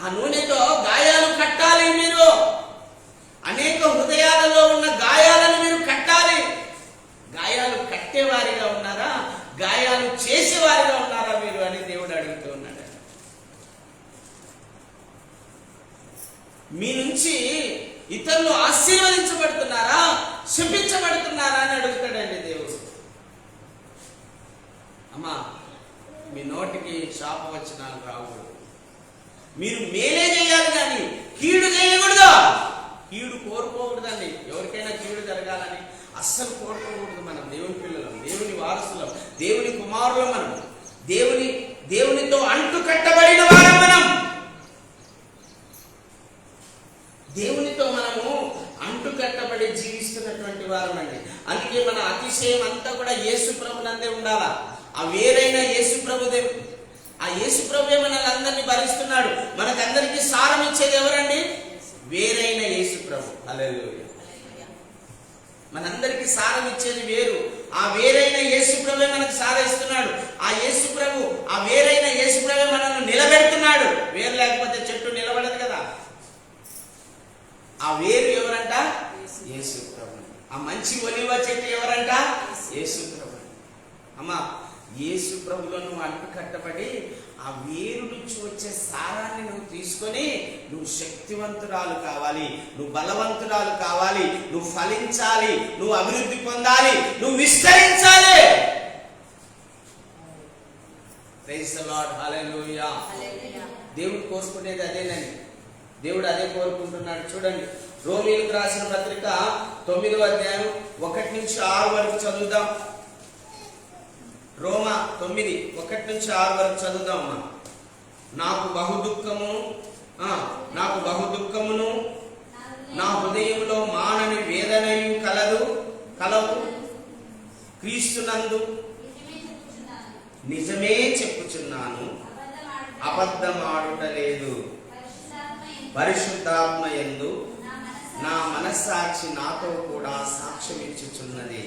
ఆ నూనెతో గాయాలు కట్టాలి. మీరు అనేక హృదయాలలో ఉన్న గాయాలను మీరు కట్టాలి. గాయాలు కట్టేవారిగా ఉన్నారా, గాయాలు చేసేవారిగా ఉన్నారా మీరు అని దేవుడు అడుగుతూ ఉన్నాడు. మీ నుంచి ఇతరులు ఆశీర్వదించబడుతున్నారా, శపించబడుతున్నారా అని అడుగుతాడండి దేవుడు. అమ్మా, మీ నోటికి శాపవచనాలు రాకూడదు. మీరు మేలే చేయాలి కానీ కీడు చేయకూడదు. కీడు కోరుకోకూడదండి. ఎవరికైనా కీడు జరగాలని అస్సలు కోరుకోకూడదు. మనం దేవుని పిల్లలం, దేవుని వారసులం, దేవుని కుమారులం. మనం దేవునితో అంటు కట్టబడిన వారం. మనం దేవునితో మనము అంటు కట్టబడి జీవిస్తున్నటువంటి వారం అండి. అందుకే మన అతిశయం అంతా కూడా యేసు ప్రభునందే ఉండాలా. ఆ వేరైన యేసు ప్రభుదే, ఆ యేసు ప్రభువే మనల్ని అందరినీ భరిస్తున్నాడు. మనకందరికీ సారం ఇచ్చేది ఎవరండి? వేరైన యేసు ప్రభు. హల్లెలూయా. మనందరికీ సారం ఇచ్చేది వేరు. ఆ వేరైన యేసు ప్రభువే మనకు సారిస్తున్నాడు. ఆ యేసు ప్రభు, ఆ వేరైన యేసు ప్రభువే మనల్ని నిలబెడుతున్నాడు. వేరు లేకపోతే చెట్టు నిలబడదు కదా. ఆ వేరు ఎవరంట? యేసు ప్రభు. ఆ మంచి ఒలివ చెట్టు ఎవరంట? యేసు ప్రభు. అమ్మా, యేసు ప్రభులో నువ్వు అంటు కట్టబడి ఆ వేరు నుంచి వచ్చే సారాన్ని నువ్వు తీసుకొని నువ్వు శక్తివంతురాలు కావాలి, నువ్వు బలవంతురాలు కావాలి, నువ్వు ఫలించాలి, నువ్వు అభివృద్ధి పొందాలి, నువ్వు విస్తరించాలి. Praise the lord. హల్లెలూయా. దేవుడు కోరుకునేది అదేనండి. దేవుడు అదే కోరుకుంటున్నాడు. చూడండి, రోమీయులకు రాసిన పత్రిక 9వ అధ్యాయం 1 నుంచి 6 వరకు చదువుదాం. రోమా 9, 1 నుంచి 6 వరకు చదువుదాం. నాకు బహు దుఃఖమును నా హృదయంలో మానని వేదనయు కలవు. క్రీస్తునందు నిజమే చెప్పుచున్నాను, అబద్ధమాడుట లేదు. పరిశుద్ధాత్మ యందు నా మనస్సాక్షి నాతో కూడా సాక్ష్యమిచ్చుచున్నది.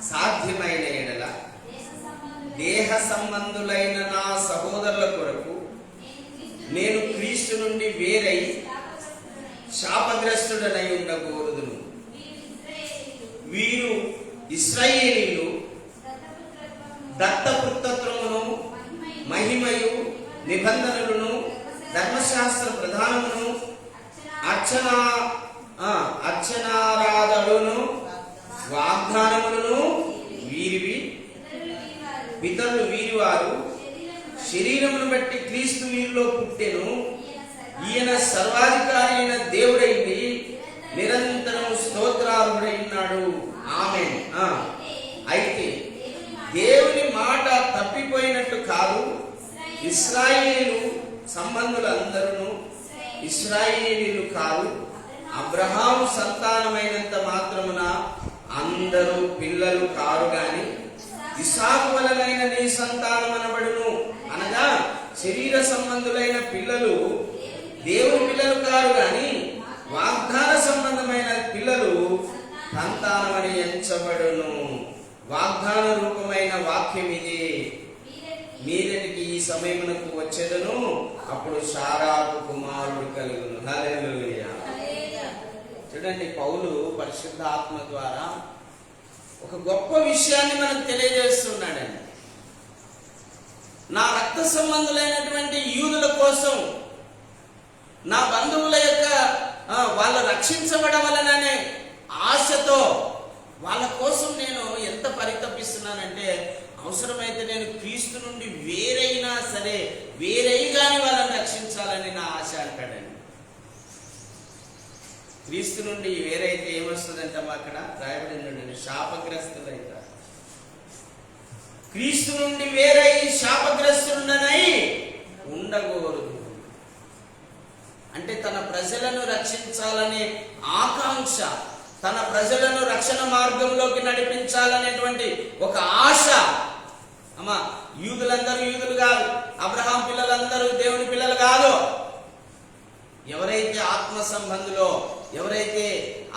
సాధ్యమైన ఎడల దేహ సంబంధులైన నా సహోదరుల కొరకు నేను క్రీస్తు నుండి వేరై శాపగ్రస్తుడనై ఉండకూడదును. వీరు ఇశ్రాయేలీయులు దత్తపుత్రత్వమును మహిమయు నిబంధనలను ధర్మశాస్త్ర ప్రధానమును అర్చనారాధనలను వాగ్దానములను వీరివి. పితరులు వీరివారు. శరీరమును బట్టి క్రీస్తు వీరిలో పుట్టెను. ఈయన సర్వాధికారి అయిన దేవుడైంది నిరంతరం స్తోత్రార్హుడై ఉన్నాడు. ఆమేన్. అయితే దేవుని మాట తప్పిపోయినట్టు కాదు. ఇశ్రాయేలు సంబంధులందరూ ఇశ్రాయేలీయులు కాదు. అబ్రహాము సంతానమైనంత మాత్రమున అందరూ పిల్లలు కారు గాని ఇస్సాకు వలనైన నీ సంతానం అనబడును. అనగా శరీర సంబంధులైన పిల్లలు దేవుని పిల్లలు కారు గాని వాగ్దాన సంబంధమైన పిల్లలు సంతానమని ఎంచబడును. వాగ్దాన రూపమైన వాక్యం ఇది. మీదటికి ఈ సమయమునకు వచ్చేదను, అప్పుడు శారాకు కుమారుడు కలుగును. హల్లెలూయా. చూడండి, పౌలు పరిశుద్ధ ఆత్మ ద్వారా ఒక గొప్ప విషయాన్ని మనకు తెలియజేస్తున్నాడండి. నా రక్త సంబంధులైనటువంటి యూదుల కోసం, నా బంధువుల యొక్క వాళ్ళు రక్షించబడవలననే ఆశతో వాళ్ళ కోసం నేను ఎంత పరితపిస్తున్నానంటే, అవసరమైతే నేను క్రీస్తు నుండి వేరైనా సరే వేరైగాని వాళ్ళని రక్షించాలని నా ఆశ అంటాడండి. క్రీస్తు నుండి వేరైతే ఏమొస్తుందంటే అక్కడ రాయబడిందండి, శాపగ్రస్తులైతారు. క్రీస్తు నుండి వేరై శాపగ్రస్తుడనై ఉండకూడదు. అంటే తన ప్రజలను రక్షించాలనే ఆకాంక్ష, తన ప్రజలను రక్షణ మార్గంలోకి నడిపించాలనేటువంటి ఒక ఆశ. అమ్మా, యూదులందరూ యూదులు కాదు, అబ్రహాం పిల్లలందరూ దేవుని పిల్లలు కాదు. ఎవరైతే ఆత్మ సంబంధులో, ఎవరైతే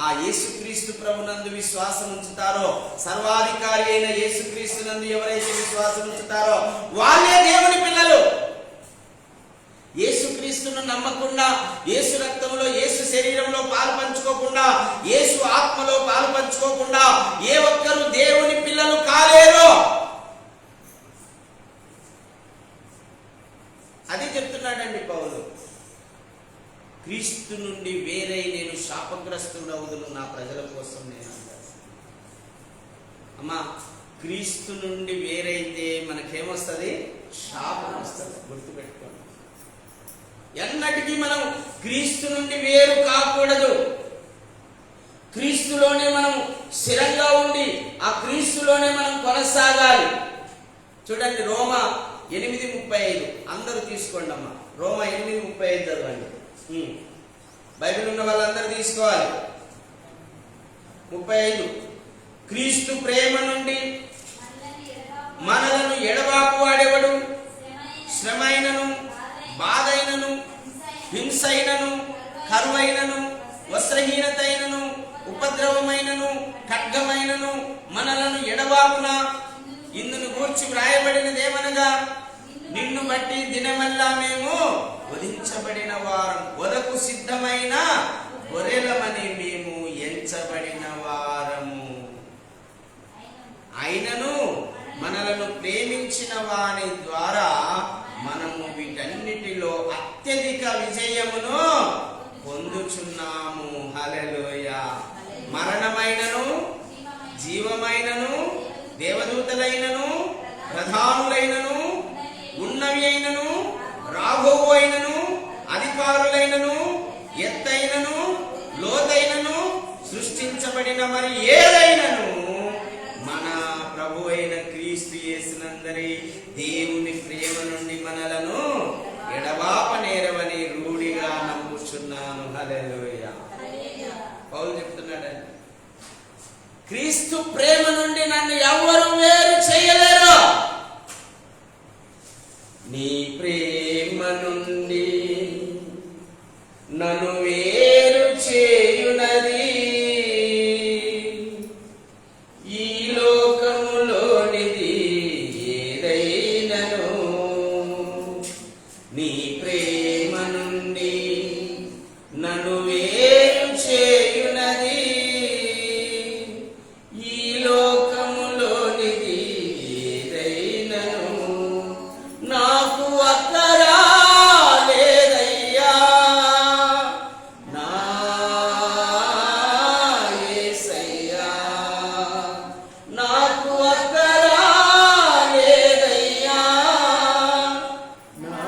ఆ యేసుక్రీస్తు ప్రభునందు విశ్వాసం ఉంచుతారో, సర్వాధికారి అయిన యేసుక్రీస్తు నందు ఎవరైతే విశ్వాసం ఉంచుతారో వాళ్ళే దేవుని పిల్లలు. యేసుక్రీస్తును నమ్మకుండా, యేసు రక్తంలో, యేసు శరీరంలో పాలు పంచుకోకుండా, యేసు ఆత్మలో పాలు పంచుకోకుండా ఏ ఒక్కరు దేవుని పిల్లలు కాలేరు. అది చెప్తున్నాడండి పౌలు. క్రీస్తు నుండి వేరై నేను శాపగ్రస్తుడవుదును నా ప్రజల కోసం నేను. అమ్మా, క్రీస్తు నుండి వేరైతే మనకేమొస్తుంది? శాపం వస్తుంది. గుర్తుపెట్టుకోండి. ఎన్నటికీ మనం క్రీస్తు నుండి వేరు కాకూడదు. క్రీస్తులోనే మనం స్థిరంగా ఉండి ఆ క్రీస్తులోనే మనం కొనసాగాలి. చూడండి, రోమా 8:35 అందరూ తీసుకోండి అమ్మా. రోమా 8:35 చదవండి. బైబిల్ ఉన్న వాళ్ళందరూ తీసుకోవాలి. 35 క్రీస్తు ప్రేమ నుండి మనలను ఎడబాపు వాడెవడు? శ్రమైనను, బాధైనను, హింసైనను, కరువైనను, వస్త్రహీనతైనను, ఉపద్రవమైనను, ఖడ్గమైనను మనలను ఎడబాపున. ఇందును గూర్చి వ్రాయబడినదేమనగా, నిన్ను బట్టి దినమల్లా మేము వధించబడిన వారం, వదకు సిద్ధమైన గొర్రెలమని మేము ఎంచబడిన వారము. అయినను మనలను ప్రేమించిన వాని ద్వారా మనము వీటన్నిటిలో అత్యధిక విజయమును పొందుచున్నాము. హల్లెలూయా. మరణమైనను, జీవమైనను, దేవదూతలైనను, ప్రధానులైనను, ఉన్నవి అయినను, రాబోవు అయినను, అధికారులైనను, ఎత్తైనను, లోతైనను, సృష్టించబడిన మరి ఏదైనను మన ప్రభు అయిన క్రీస్తు యేసునందరి దేవుని ప్రేమ నుండి మనలను ఎడబాపనేరవని రూఢిగా నమ్ముచున్నాను. హల్లెలూయా. పౌలు చెప్తున్నాడండి, క్రీస్తు ప్రేమ నుండి నన్ను ఎవ్వరూ వేరు చేయలేరు. నీ ప్రేమ నుండి నన్ను వేరు చేయునది ఈ లోకములోనిది ఏదైనను. నీ ప్రేమ నుండి నన్ను వేరు చేయునది ఈ లోకములోనిది ఏదైనను. నాకు అక్కరా లేదయ్యా నా యేసయ్యా, నాకు అక్కరా లేదయ్యా నా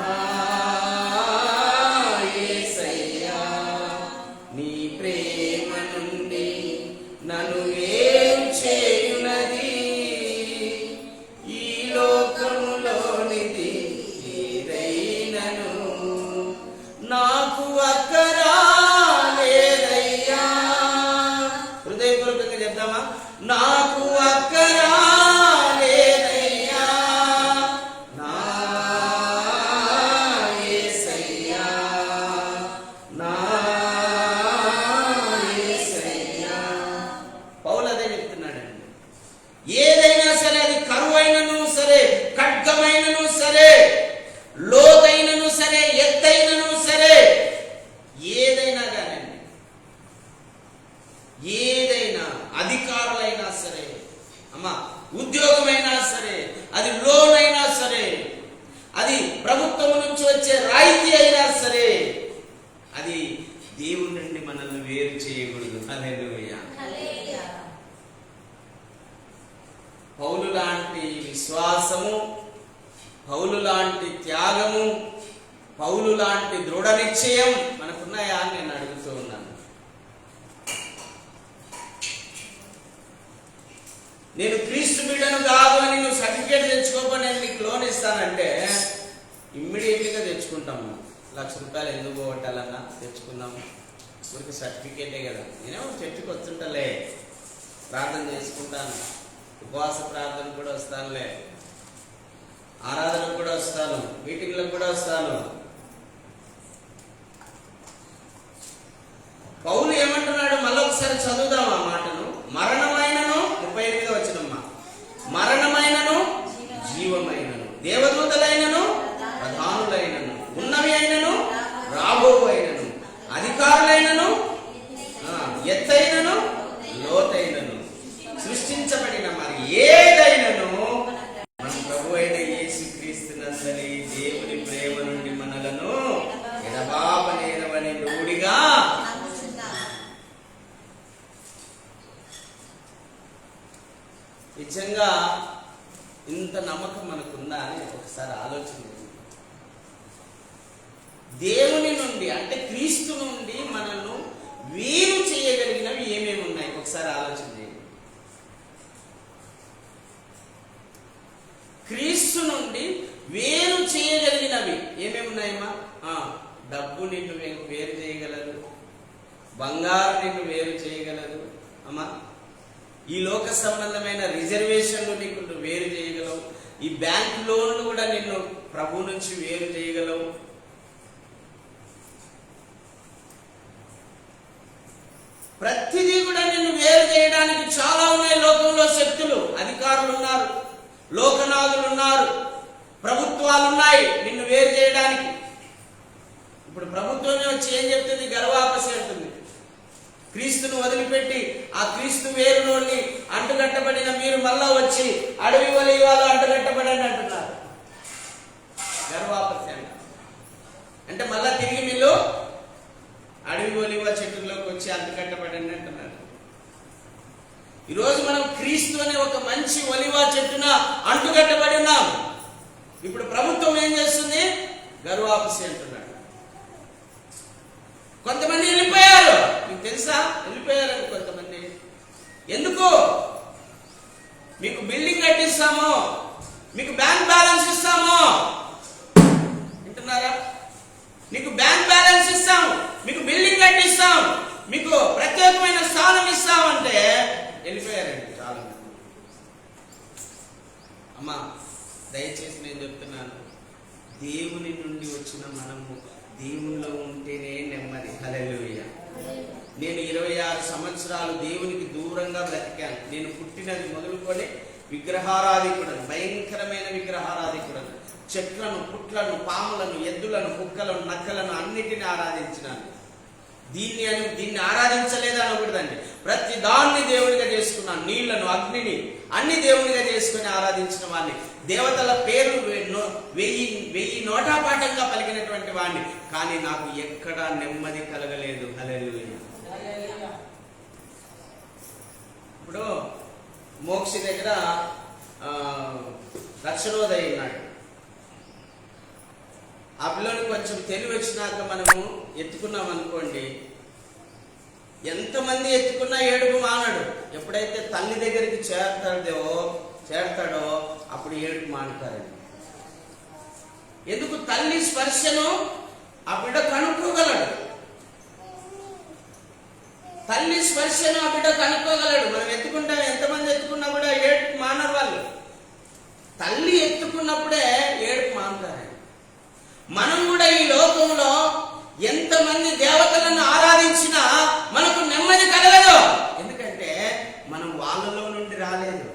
యేసయ్యా. నీ ప్రేమ నుండి నన్ను వేరు చేయునది ఈ లోకములోనిది ఏదైనను. నాకు అక్కరా లేదయ్యా. హృదయపూర్వకంగా చెప్దామా? నాకు అక్కరా లేదయ్యా నా యేసయ్యా, నా యేసయ్యా. పౌలు అదే చెప్తున్నాడండి. ఏదైనా సరే, అది కరువైనను సరే, ఖడ్గమైనను సరే, లోతైనను సరే, ఎత్తైనను సరే, ఏదైనా కానండి, ఏదైనా, అధికారులైనా సరే, అమ్మా ఉద్యోగమైనా సరే, అది లోన్ అయినా సరే, అది ప్రభుత్వం నుంచి వచ్చే రాయితీ అయినా సరే, అది దేవుని నుండి మనల్ని వేరు చేయకూడదు. హల్లెలూయా. పౌలు లాంటి విశ్వాసము, పౌలు లాంటి త్యాగము, పౌలు లాంటి దృఢ నిశ్చయం మనకున్నాయా అని నేను అడుగుతూ ఉన్నాను. నేను క్రీస్తు బిడ్డను కాదు అని నువ్వు సర్టిఫికేట్ తెచ్చుకోకపోతే నేను నీకు లోన్ ఇస్తానంటే ఇమ్మీడియట్లీగా తెచ్చుకుంటాము. ₹1,00,000 ఎందుకు పోగొట్టాలన్నా తెచ్చుకుందాము, ఊరికి సర్టిఫికేటే కదా. నేనేమో చర్చికి వస్తుంటలే, ప్రార్థన చేసుకుంటాను, ఉపవాస ప్రార్థన కూడా వస్తానులే, ఆరాధనకు కూడా వస్తాను, మీటింగ్లకు కూడా వస్తాను. పౌలు ఏమంటున్నాడు? మళ్ళొకసారి చదువుదాం ఆ మాటను. మరణమైనను, 38వ వచనమ్మా, మరణమైనను, జీవమైనను, దేవదూతలైనను, ప్రధానులైనను, ఉన్నవి అయినను, రాబోవు అయినను, అధికారులైనను, ఎత్తైనను, లోతైనను, సృష్టించబడిన మరి ఏదైనను మన ప్రభు అయిన యేసుక్రీస్తునందరి దేవుని ప్రేమ నుండి మనలను ఎడబాపనేరవని రూఢిగా. నిజంగా ఇంత నమ్మకం మనకుందా అని ఒకసారి ఆలోచన. దేవుని నుండి అంటే క్రీస్తు నుండి మనల్ని వేరు చేయగలిగినవి ఏమేమి ఉన్నాయి ఒకసారి ఆలోచన చేయండి. క్రీస్తు నుండి వేరు చేయగలిగినవి ఏమేమి ఉన్నాయమ్మా? డబ్బు నిన్ను వేరు చేయగలదు, బంగారు నిన్ను వేరు చేయగలదు అమ్మా, ఈ లోక సంబంధమైన రిజర్వేషన్లు నీకు వేరు చేయగలవు. ఈ బ్యాంక్ లోన్లు కూడా నిన్ను ప్రభు నుంచి వేరు చేయగలవు. ప్రతిదీ కూడా నిన్ను వేరు చేయడానికి చాలా ఉన్నాయి. లోకంలో శక్తులు, అధికారులు ఉన్నారు, లోకనాథులు ఉన్నారు, ప్రభుత్వాలు ఉన్నాయి నిన్ను వేరు చేయడానికి. ఇప్పుడు ప్రభుత్వమే వచ్చి ఏం చెప్తుంది? గర్వాపసి అంటుంది. క్రీస్తును వదిలిపెట్టి ఆ క్రీస్తు వేరులోని అంటుకట్టబడిన మీరు మళ్ళా వచ్చి అడవి వలివాళ్ళు అంటుకట్టబడండి అంటున్నారు. గర్వాపసి అంటే మళ్ళా తిరిగి మీరు అడవి ఒలివ చెట్టులోకి వచ్చి అంటుకట్టబడండి అంటున్నారు. ఈరోజు మనం క్రీస్తు అనే ఒక మంచి ఒలివ చెట్టున అంటుకట్టబడి ఉన్నాం. ఇప్పుడు ప్రభుత్వం ఏం చేస్తుంది? గర్వాపసి అంటున్నాడు. కొంతమంది వెళ్ళిపోయారు, మీకు తెలుసా? వెళ్ళిపోయారని కొంతమంది. ఎందుకు? మీకు బిల్డింగ్ కట్టిస్తాము, మీకు బ్యాంక్ బ్యాలెన్స్ ఇస్తాము వింటున్నారా? మీకు బ్యాంక్ బ్యాలెన్స్ ఇస్తాం, మీకు బిల్డింగ్ కట్టిస్తాం, మీకు ప్రత్యేకమైన స్థానం ఇస్తామంటే వెళ్ళిపోయారండి చాలా మంది. అమ్మా దయచేసి నేను చెప్తున్నాను, దేవుని నుండి వచ్చిన మనము దేవునిలో ఉంటేనే నెమ్మది. హల్లెలూయా. నేను 26 సంవత్సరాలు దేవునికి దూరంగా బ్రతికాను. నేను పుట్టినది మొదలుకొని విగ్రహారాధికుడను, భయంకరమైన విగ్రహారాధికుడను. చెట్లను, పుట్లను, పాములను, ఎద్దులను, కుక్కలను, నక్కలను అన్నిటిని ఆరాధించినాను. దీన్ని ఆరాధించలేదని అనకూడదండి. ప్రతి దాన్ని దేవునిగా చేసుకున్నాను. నీళ్లను, అగ్నిని అన్ని దేవునిగా చేసుకుని ఆరాధించిన వాడిని. దేవతల పేర్లు 1000 నోటాపాఠంగా పలికినటువంటి వాడిని. కానీ నాకు ఎక్కడా నెమ్మది కలగలేదు. హల్లెలూయా. ఇప్పుడు మోక్షి దగ్గర రక్షణోదయ ఉన్నాడు. ఆ పిల్లని కొంచెం తెలివి వచ్చినాక మనము ఎత్తుకున్నాం అనుకోండి, ఎంతమంది ఎత్తుకున్నా ఏడుపు మానడు. ఎప్పుడైతే తల్లి దగ్గరికి చేరతాడో అప్పుడు ఏడుపు మానుతారండి. ఎందుకు? తల్లి స్పర్శను ఆ బిడ్డ కనుక్కోగలడు. తల్లి స్పర్శను ఆ బిడ్డ కనుక్కోగలడు. మనం ఎత్తుకుంటాం, ఎంతమంది ఎత్తుకున్నా కూడా ఏడుపు మానరు వాళ్ళు. తల్లి ఎత్తుకున్నప్పుడే ఏడుపు మానుతారండి. మనం కూడా ఈ లోకంలో ఎంతమంది దేవతలను ఆరాధించినా మనకు నెమ్మది కలగదు. ఎందుకంటే మనం వాళ్ళలో నుండి రాలేదు.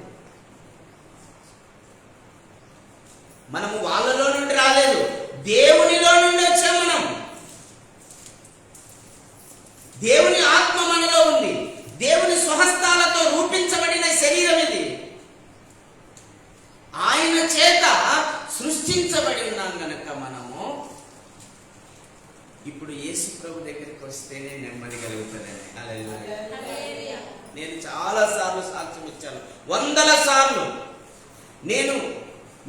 మనము వాళ్ళలో నుండి రాలేదు, దేవునిలో నుండి వచ్చాం. మనం దేవుని ఆత్మ మనలో ఉంది. దేవుని స్వహస్తాలతో రూపించబడిన శరీరం ఇది. ఆయన చేత సృష్టించబడి ఉన్నాం గనక మనము ఇప్పుడు యేసు ప్రభు దగ్గరికి వస్తేనే నెమ్మది కలుగుతుందండి. హల్లెలూయా. నేను చాలా సార్లు సాక్ష్యం ఇచ్చాను, 100 సార్లు. నేను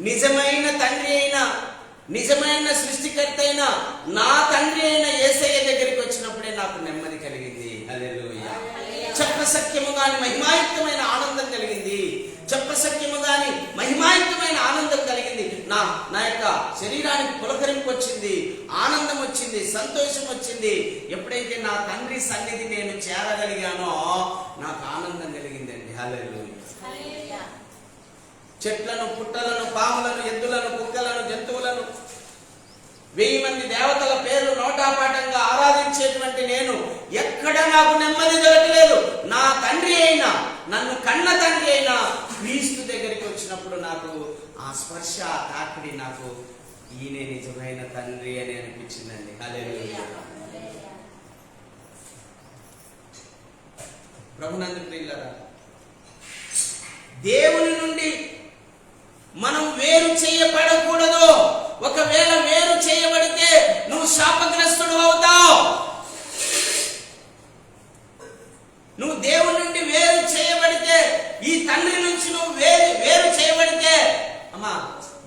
నిజమైన తండ్రి అయిన, నిజమైన సృష్టికర్త అయిన నా తండ్రి అయిన యేసయ్య దగ్గరికి వచ్చినప్పుడే నాకు నెమ్మది కలిగింది. హల్లెలూయా. చెప్పసఖ్యము గాని మహిమాయుక్తమైన ఆనందం కలిగింది. చెప్పసఖ్యము గాని మహిమాయుక్తమైన ఆనందం కలిగింది. నా యొక్క శరీరానికి పులకరింపు వచ్చింది, ఆనందం వచ్చింది, సంతోషం వచ్చింది. ఎప్పుడైతే నా తండ్రి సన్నిధి నేను చేరగలిగానో నాకు ఆనందం కలిగిందండి. హల్లెలూయా. చెట్లను, పుట్టలను, పాములను, ఎద్దులను, కుక్కలను, జంతువులను, 1000 మంది దేవతల పేర్లు నోటాపాఠంగా ఆరాధించేటువంటి నేను ఎక్కడ నాకు నెమ్మది దొరకలేదు. నా తండ్రి అయినా, నన్ను కన్న తండ్రి అయినా క్రీస్తు దగ్గరికి వచ్చినప్పుడు నాకు ఆ స్పర్శ, ఆ తాకిడి, నాకు ఈయనే నిజమైన తండ్రి అని అనిపించిందండి. హల్లెలూయా. ప్రభునందు ప్రియులారా, దేవుని నుండి మనం వేరు చేయబడకూడదు. ఒకవేళ వేరు చేయబడితే నువ్వు శాపగ్రస్తుడు అవుతావు. నువ్వు దేవుని నుండి వేరు చేయబడితే, ఈ తండ్రి నుంచి నువ్వు వేరు చేయబడితే అమ్మా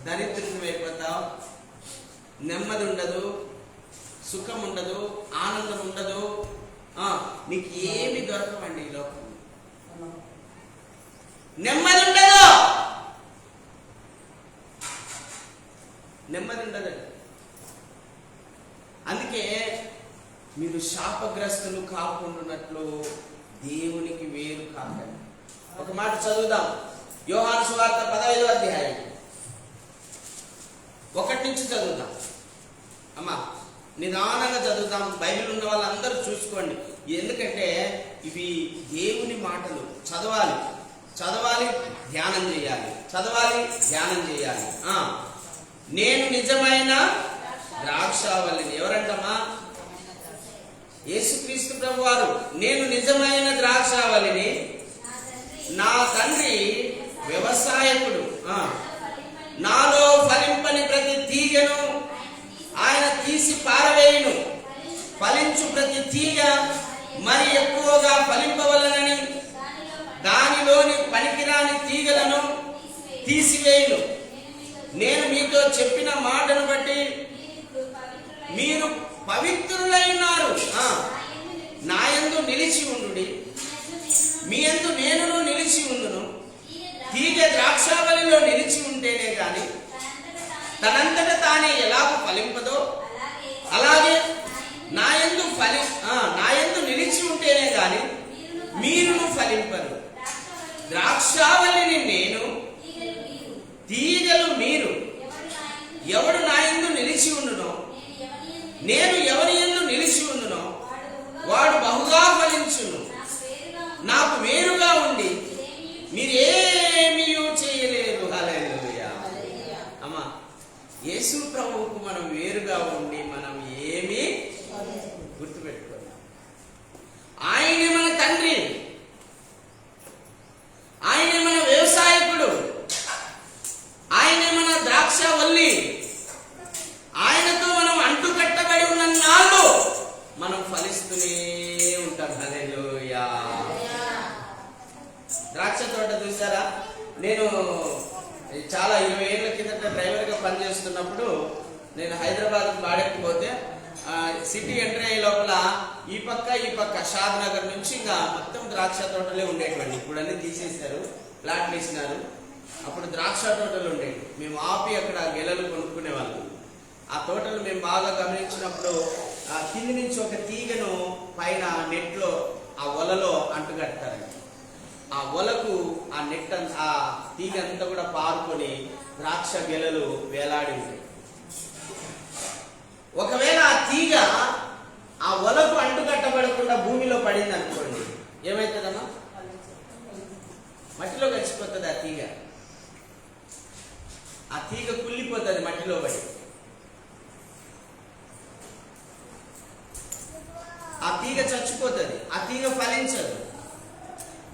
దరిద్రుడు అయిపోతావు. నెమ్మది ఉండదు, సుఖం ఉండదు, ఆనందం ఉండదు, నీకు ఏమి దొరకవండి ఈ లోకం. నెమ్మది ఉండదు, నెమ్మది ఉండదండి. అందుకే మీరు శాపగ్రస్తులు కాకుండాన్నట్లు దేవునికి వేరు కాకండి. ఒక మాట చదువుదాం. యోహాను సువార్త 15వ అధ్యాయం 1 నుంచి చదువుదాం. అమ్మా నిదానంగా చదువుతాం. బైబిల్ ఉన్న వాళ్ళందరూ చూసుకోండి. ఎందుకంటే ఇవి దేవుని మాటలు. చదవాలి, ధ్యానం చేయాలి. నేను నిజమైన ద్రాక్షావల్లిని. ఎవరంటమ్మా? యేసుక్రీస్తు ప్రభువారు. నేను నిజమైన ద్రాక్షావల్లిని, నా తండ్రి వ్యవసాయకుడు. నాలో ఫలింపని ప్రతి తీగను ఆయన తీసి పారవేయును. ఫలించు ప్రతి తీగ మరి ఎక్కువగా ఫలింపవలనని దానిలోని పనికిరాని తీగలను తీసివేయును. నేను మీతో చెప్పిన మాటను బట్టి మీరు పవిత్రులైనారు. నాయందు నిలిచి ఉండుడి, మీ యందు నేనును నిలిచి ఉండును. తీగ ద్రాక్షావళిలో నిలిచి ఉంటేనే గాని తనంతట తానే ఎలాగో ఫలింపదో అలాగే నాయందు నిలిచి ఉంటేనే గాని మీరును ఫలింపరు. ద్రాక్షావళిని నేను, తీగలు మీరు. ఎవడు నాయందు నిలిచి ఉండునో, నేను ఎవరి యందు నిలిచి ఉండునో వాడు బహుగా ఫలించును. నాకు వేరుగా ఉండి మీరేమీ చేయలేరు. హల్లెలూయా. అమ్మా యేసు ప్రభువుకు మనం వేరుగా ఉండి మనం ఏమీ గుర్తుపెట్టుకోవాలి. ఆయనే మన తండ్రి, ఆయనే మన వ్యవసాయకుడు, ఆయనే మన ద్రాక్షవల్లి. ఆయనతో మనం అంటుకట్టబడి ఉన్న నాళ్ళు మనం ఫలిస్తూనే ఉంటాం. హల్లెలూయా. ద్రాక్ష తోట చూసారా? నేను చాలా 20 ఏళ్ల కిందట డ్రైవర్గా పనిచేస్తున్నప్పుడు నేను హైదరాబాద్ బాడెక్కిపోతే సిటీ ఎంటర్ అయ్యే లోపల ఈ పక్క షాద్ నగర్ నుంచి ఇంకా మొత్తం ద్రాక్ష తోటలే ఉండేటువంటి. ఇప్పుడు అన్ని తీసేశారు, ప్లాట్లు వేసినారు. అప్పుడు ద్రాక్ష తోటలు ఉండేవి. మేము ఆపి అక్కడ గెలలు కొనుక్కునే వాళ్ళం. ఆ తోటలు మేము బాగా గమనించినప్పుడు కింది నుంచి ఒక తీగను పైన నెట్లో ఆ వలలో అంటుకడతారు. ఆ వలకు ఆ నెట్ ఆ తీగ అంతా కూడా పారుకొని ద్రాక్ష గెలలు వేలాడి ఉంటాయి. ఒకవేళ ఆ తీగ ఆ వలకు అంటుకట్టబడకుండా భూమిలో పడింది అనుకోండి, ఏమవుతుందమ్మా? మట్టిలో గడిచిపోతుంది ఆ తీగ. ఆ తీగ కుళ్ళిపోతుంది మట్టిలో పడి. ఆ తీగ చచ్చిపోతుంది, ఆ తీగ ఫలించదు.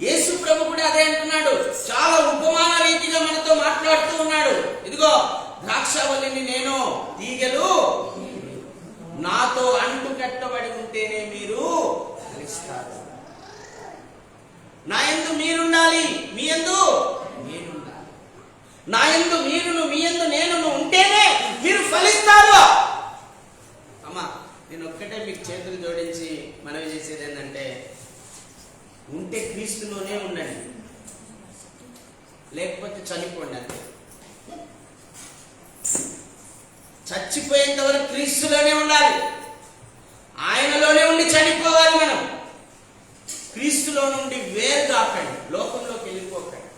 యేసు ప్రభు కూడా అదే అంటున్నాడు. చాలా ఉపమాన రీతిగా మనతో మాట్లాడుతూ ఉన్నాడు. ఇదిగో ద్రాక్షవల్లిని నేను, తీగలు నాతో అంటు కట్టబడి ఉంటేనే మీరు ఫలిస్తారు. నా యందు మీరుండాలి, మీ యందు నేనుండాలి. నా యందు మీరును, మీ యందు నేనును ఉంటేనే మీరు ఫలిస్తారు. అమ్మా నేను ఒక్కటే మీకు చేతులు జోడించి మనవి చేసేది ఏంటంటే, ఉంటే క్రీస్తులోనే ఉండండి, లేకపోతే చనిపోండి. అంతే. చచ్చిపోయేంత వరకు క్రీస్తులోనే ఉండాలి, ఆయనలోనే ఉండి చనిపోవాలి. మనం క్రీస్తులో నుండి వేరు కాకండి, లోకంలోకి వెళ్ళిపోకండి,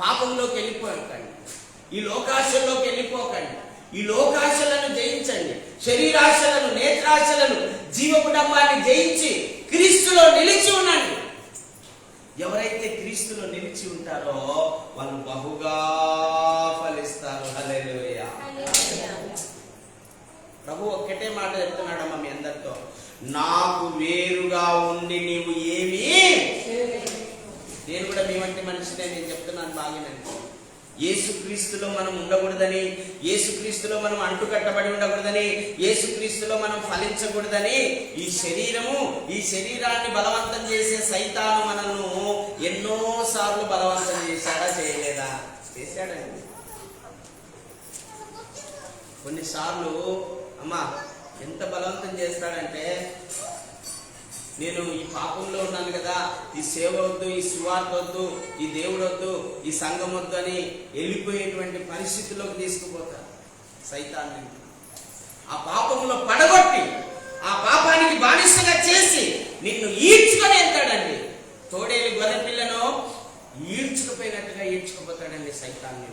పాపంలోకి వెళ్ళిపోకండి, ఈ లోకాశల్లోకి వెళ్ళిపోకండి. ఈ లోకాశలను జయించండి, శరీరాశలను, నేత్రాశలను, జీవకుటుంబాన్ని జయించి క్రీస్తులో నిలిచి ఉండండి. ఎవరైతే క్రీస్తులో నిలిచి ఉంటారో వాళ్ళు బహుగా ఫలిస్తారు. హల్లెలూయా. ప్రభు ఒక్కటే మాట చెప్తున్నాడమ్మా మీ అందరితో, నాకు వేరుగా ఉండి నీవు ఏమీ. నేను కూడా మీ వంటి మనిషినే, నేను చెప్తున్నాను బాగినండి. యేసుక్రీస్తులో మనం ఉండకూడదని, యేసుక్రీస్తులో మనం అంటుకట్టబడి ఉండకూడదని, యేసుక్రీస్తులో మనం ఫలించకూడదని ఈ శరీరాన్ని బలవంతం చేసే సైతాను మనల్ని ఎన్నో సార్లు బలవంతం చేశాడా, చేయలేదా? చేశాడండి. కొన్నిసార్లు అమ్మా ఎంత బలవంతం చేస్తాడంటే, నేను ఈ పాపంలో ఉన్నాను కదా, ఈ సేవ వద్దు, ఈ సువార్త వద్దు, ఈ దేవుడు వద్దు, ఈ సంఘం వద్దు అని వెళ్ళిపోయేటువంటి పరిస్థితుల్లోకి తీసుకుపోతారు సైతాన్ని. ఆ పాపంలో పడగొట్టి, ఆ పాపానికి బానిసగా చేసి నిన్ను ఈడ్చుకొని వెళ్తాడండి. తోడేలు గొర్రె పిల్లను ఈడ్చుకుపోయినట్టుగా ఈడ్చుకుపోతాడండి సైతాన్ని.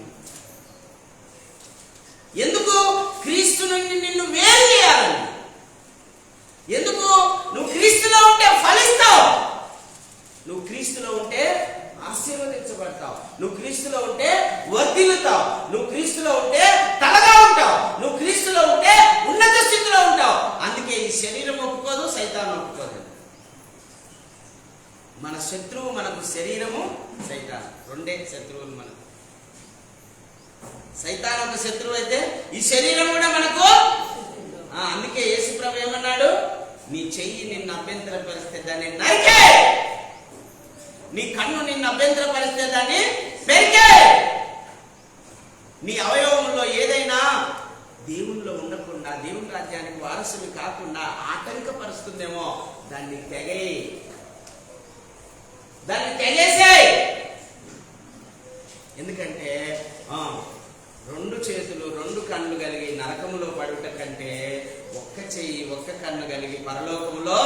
ఎందుకు? క్రీస్తు నుండి నిన్ను వేరు చేయాలని. ఎందుకు? నువ్వు క్రీస్తులో ఉంటే ఫలిస్తావు, నువ్వు క్రీస్తులో ఉంటే ఆశీర్వదించబడతావు, నువ్వు క్రీస్తులో ఉంటే వర్ధిల్లుతావు, నువ్వు క్రీస్తులో ఉంటే తలగా ఉంటావు, నువ్వు క్రీస్తులో ఉంటే ఉన్నత స్థితిలో ఉంటావు. అందుకే ఈ శరీరం ఒప్పుకోదు, సైతాను ఒప్పుకోదు. మన శత్రువు మనకు శరీరము, సైతాను రెండే శత్రువులు మనకు. సైతాను ఒక శత్రువు అయితే ఈ శరీరం కూడా మనకు. అందుకే యేసుప్రభు ఏమన్నాడు? నీ చెయ్యి నిన్ను అభ్యంతరపరిస్తే దాన్ని నరికే, నీ కన్ను నిన్ను అభ్యంతరపరిస్తే దాన్ని పెరికే. నీ అవయవంలో ఏదైనా దేవునిలో ఉండకుండా, దేవుని రాజ్యానికి వారసులు కాకుండా ఆటంకపరుస్తుందేమో దాన్ని తెగేయి, దాన్ని తెగేసేయ్. ఎందుకంటే రెండు చేతులు రెండు కన్ను కలిగి నరకములో పడుట కంటే ఒక్క చెయ్యి ఒక్క కన్ను కలిగి పరలోకములో.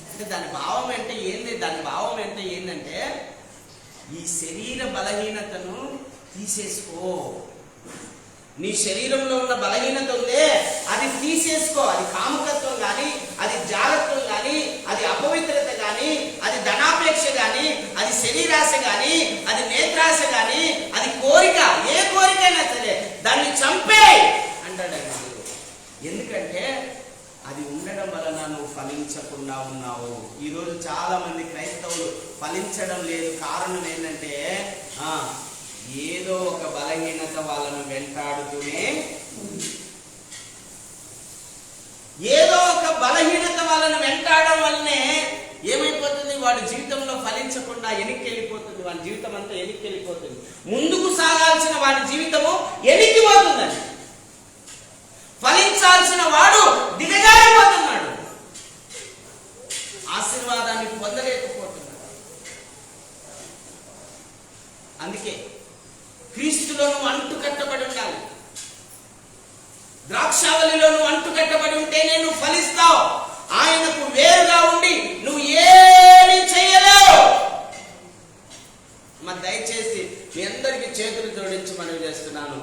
అంటే దాని భావం అంటే ఏంది? దాని భావం అంటే ఏంటంటే ఈ శరీర బలహీనతను తీసేసుకో. నీ శరీరంలో ఉన్న బలహీనత ఉందే అది తీసేసుకో. అది కాముకత్వం కానీ, అది జాగ్రత్తం కానీ, అది అపవిత్రత కానీ, అది ధనాపేక్ష కానీ, అది శరీరాశ కానీ, అది నేత్రాశ కానీ, అది కోరిక, ఏ కోరికైనా సరే దాన్ని చంపే అంటాడండి. ఎందుకంటే అది ఉండడం వలన నువ్వు ఫలించకుండా ఉన్నావు. ఈరోజు చాలా మంది క్రైస్తవులు ఫలించడం లేదు. కారణం ఏంటంటే ఏదో ఒక బలహీనత వాళ్ళను వెంటాడుతూనే, ఏదో ఒక బలహీనత వాళ్ళను వెంటాడడం వల్లనే ఏమైపోతుంది? వాడి జీవితంలో ఫలించకుండా వెనక్కి వెళ్ళిపోతుంది. వాడి జీవితం అంతా వెనక్కి వెళ్ళిపోతుంది. ముందుకు సాగాల్సిన వాడి జీవితము వెనక్కిపోతుందండి. ఫలించాల్సిన వాడు దిగజారిపోతున్నాడు, ఆశీర్వాదాన్ని పొందలేకపోతున్నాడు. అందుకే క్రీస్తులో నువ్వు అంటు కట్టబడి ఉండాలి. ద్రాక్షావళిలో నువ్వు అంటు కట్టబడి ఉంటేనే నువ్వు ఫలిస్తావు. ఆయనకు వేరుగా ఉండి నువ్వు ఏమీ చేయలేవు. మరి దయచేసి మీ అందరికీ చేతులు జోడించి మనవి చేస్తున్నాను,